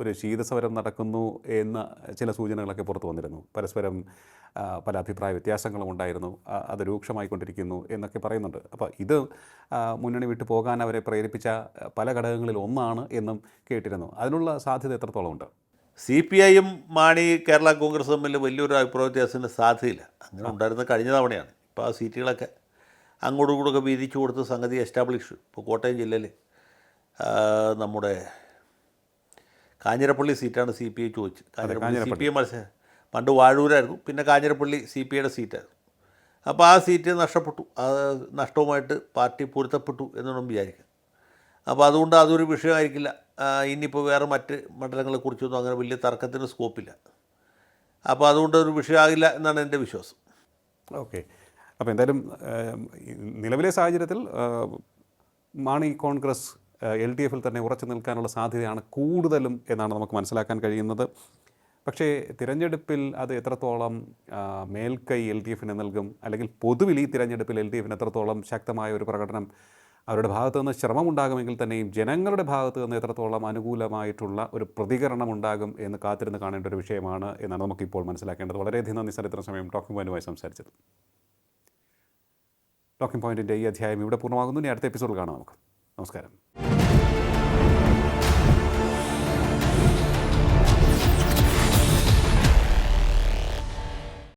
ഒരു ശീതസമരം നടക്കുന്നു എന്ന ചില സൂചനകളൊക്കെ പുറത്തു വന്നിരുന്നു. പരസ്പരം പല അഭിപ്രായ വ്യത്യാസങ്ങളും ഉണ്ടായിരുന്നു, അത് രൂക്ഷമായിക്കൊണ്ടിരിക്കുന്നു എന്നൊക്കെ പറയുന്നുണ്ട്. അപ്പോൾ ഇത് മുന്നണി വിട്ടു പോകാൻ അവരെ പ്രേരിപ്പിച്ച പല ഘടകങ്ങളിൽ ഒന്നാണ് എന്നും കേട്ടിരുന്നു. അതിനുള്ള സാധ്യത എത്രത്തോളം ഉണ്ട്? CPIയും മാണി കേരള കോൺഗ്രസ് തമ്മിൽ വലിയൊരു അഭിപ്രായ വ്യത്യാസത്തിന് സാധ്യതയില്ല. അങ്ങനെ ഉണ്ടായിരുന്ന കഴിഞ്ഞ തവണയാണ്. ഇപ്പോൾ ആ സീറ്റുകളൊക്കെ അങ്ങോട്ടും ഇങ്ങോട്ടൊക്കെ വീതിച്ചു കൊടുത്ത് സംഗതി എസ്റ്റാബ്ലിഷ്. ഇപ്പോൾ കോട്ടയം ജില്ലയിൽ നമ്മുടെ കാഞ്ഞിരപ്പള്ളി സീറ്റാണ് CPI ചോദിച്ചത്. കാഞ്ഞിരപ്പള്ളി CPI മത്സരം പണ്ട് വാഴൂരായിരുന്നു, പിന്നെ കാഞ്ഞിരപ്പള്ളി CPIയുടെ സീറ്റായിരുന്നു. അപ്പോൾ ആ സീറ്റ് നഷ്ടപ്പെട്ടു. ആ നഷ്ടവുമായിട്ട് പാർട്ടി പൊരുത്തപ്പെട്ടു എന്നാണ് വിചാരിക്കുക. അപ്പോൾ അതുകൊണ്ട് അതൊരു വിഷയമായിരിക്കില്ല. ഇനിയിപ്പോൾ വേറെ മറ്റ് മണ്ഡലങ്ങളെക്കുറിച്ചൊന്നും അങ്ങനെ വലിയ തർക്കത്തിന് സ്കോപ്പില്ല. അപ്പോൾ അതുകൊണ്ട് ഒരു വിഷയമാകില്ല എന്നാണ് എൻ്റെ വിശ്വാസം. ഓക്കെ. അപ്പോൾ എന്തായാലും നിലവിലെ സാഹചര്യത്തിൽ മാണി കോൺഗ്രസ് LDFിൽ തന്നെ ഉറച്ചു നിൽക്കാനുള്ള സാധ്യതയാണ് കൂടുതലും എന്നാണ് നമുക്ക് മനസ്സിലാക്കാൻ കഴിയുന്നത്. പക്ഷേ തിരഞ്ഞെടുപ്പിൽ അത് എത്രത്തോളം മേൽക്കൈ LDFിന് നൽകും, അല്ലെങ്കിൽ പൊതുവിൽ ഈ തിരഞ്ഞെടുപ്പിൽ LDFിന് എത്രത്തോളം ശക്തമായ ഒരു പ്രകടനം അവരുടെ ഭാഗത്തു നിന്ന് ശ്രമമുണ്ടാകുമെങ്കിൽ തന്നെയും ജനങ്ങളുടെ ഭാഗത്തു നിന്ന് എത്രത്തോളം അനുകൂലമായിട്ടുള്ള ഒരു പ്രതികരണം ഉണ്ടാകും എന്ന് കാത്തിരുന്ന് കാണേണ്ട ഒരു വിഷയമാണ് എന്നാണ് നമുക്കിപ്പോൾ മനസ്സിലാക്കേണ്ടത്. വളരെയധികം നന്ദി സർ, ഇത്ര സമയം ടോക്കിംഗ് പോയിന്റുമായി സംസാരിച്ചത്. ടോക്കിംഗ് പോയിന്റിൻ്റെ ഈ അധ്യായം ഇവിടെ പൂർണ്ണമാകുന്നു. ഇനി അടുത്ത എപ്പിസോഡിൽ കാണാം നമുക്ക്. നമസ്കാരം.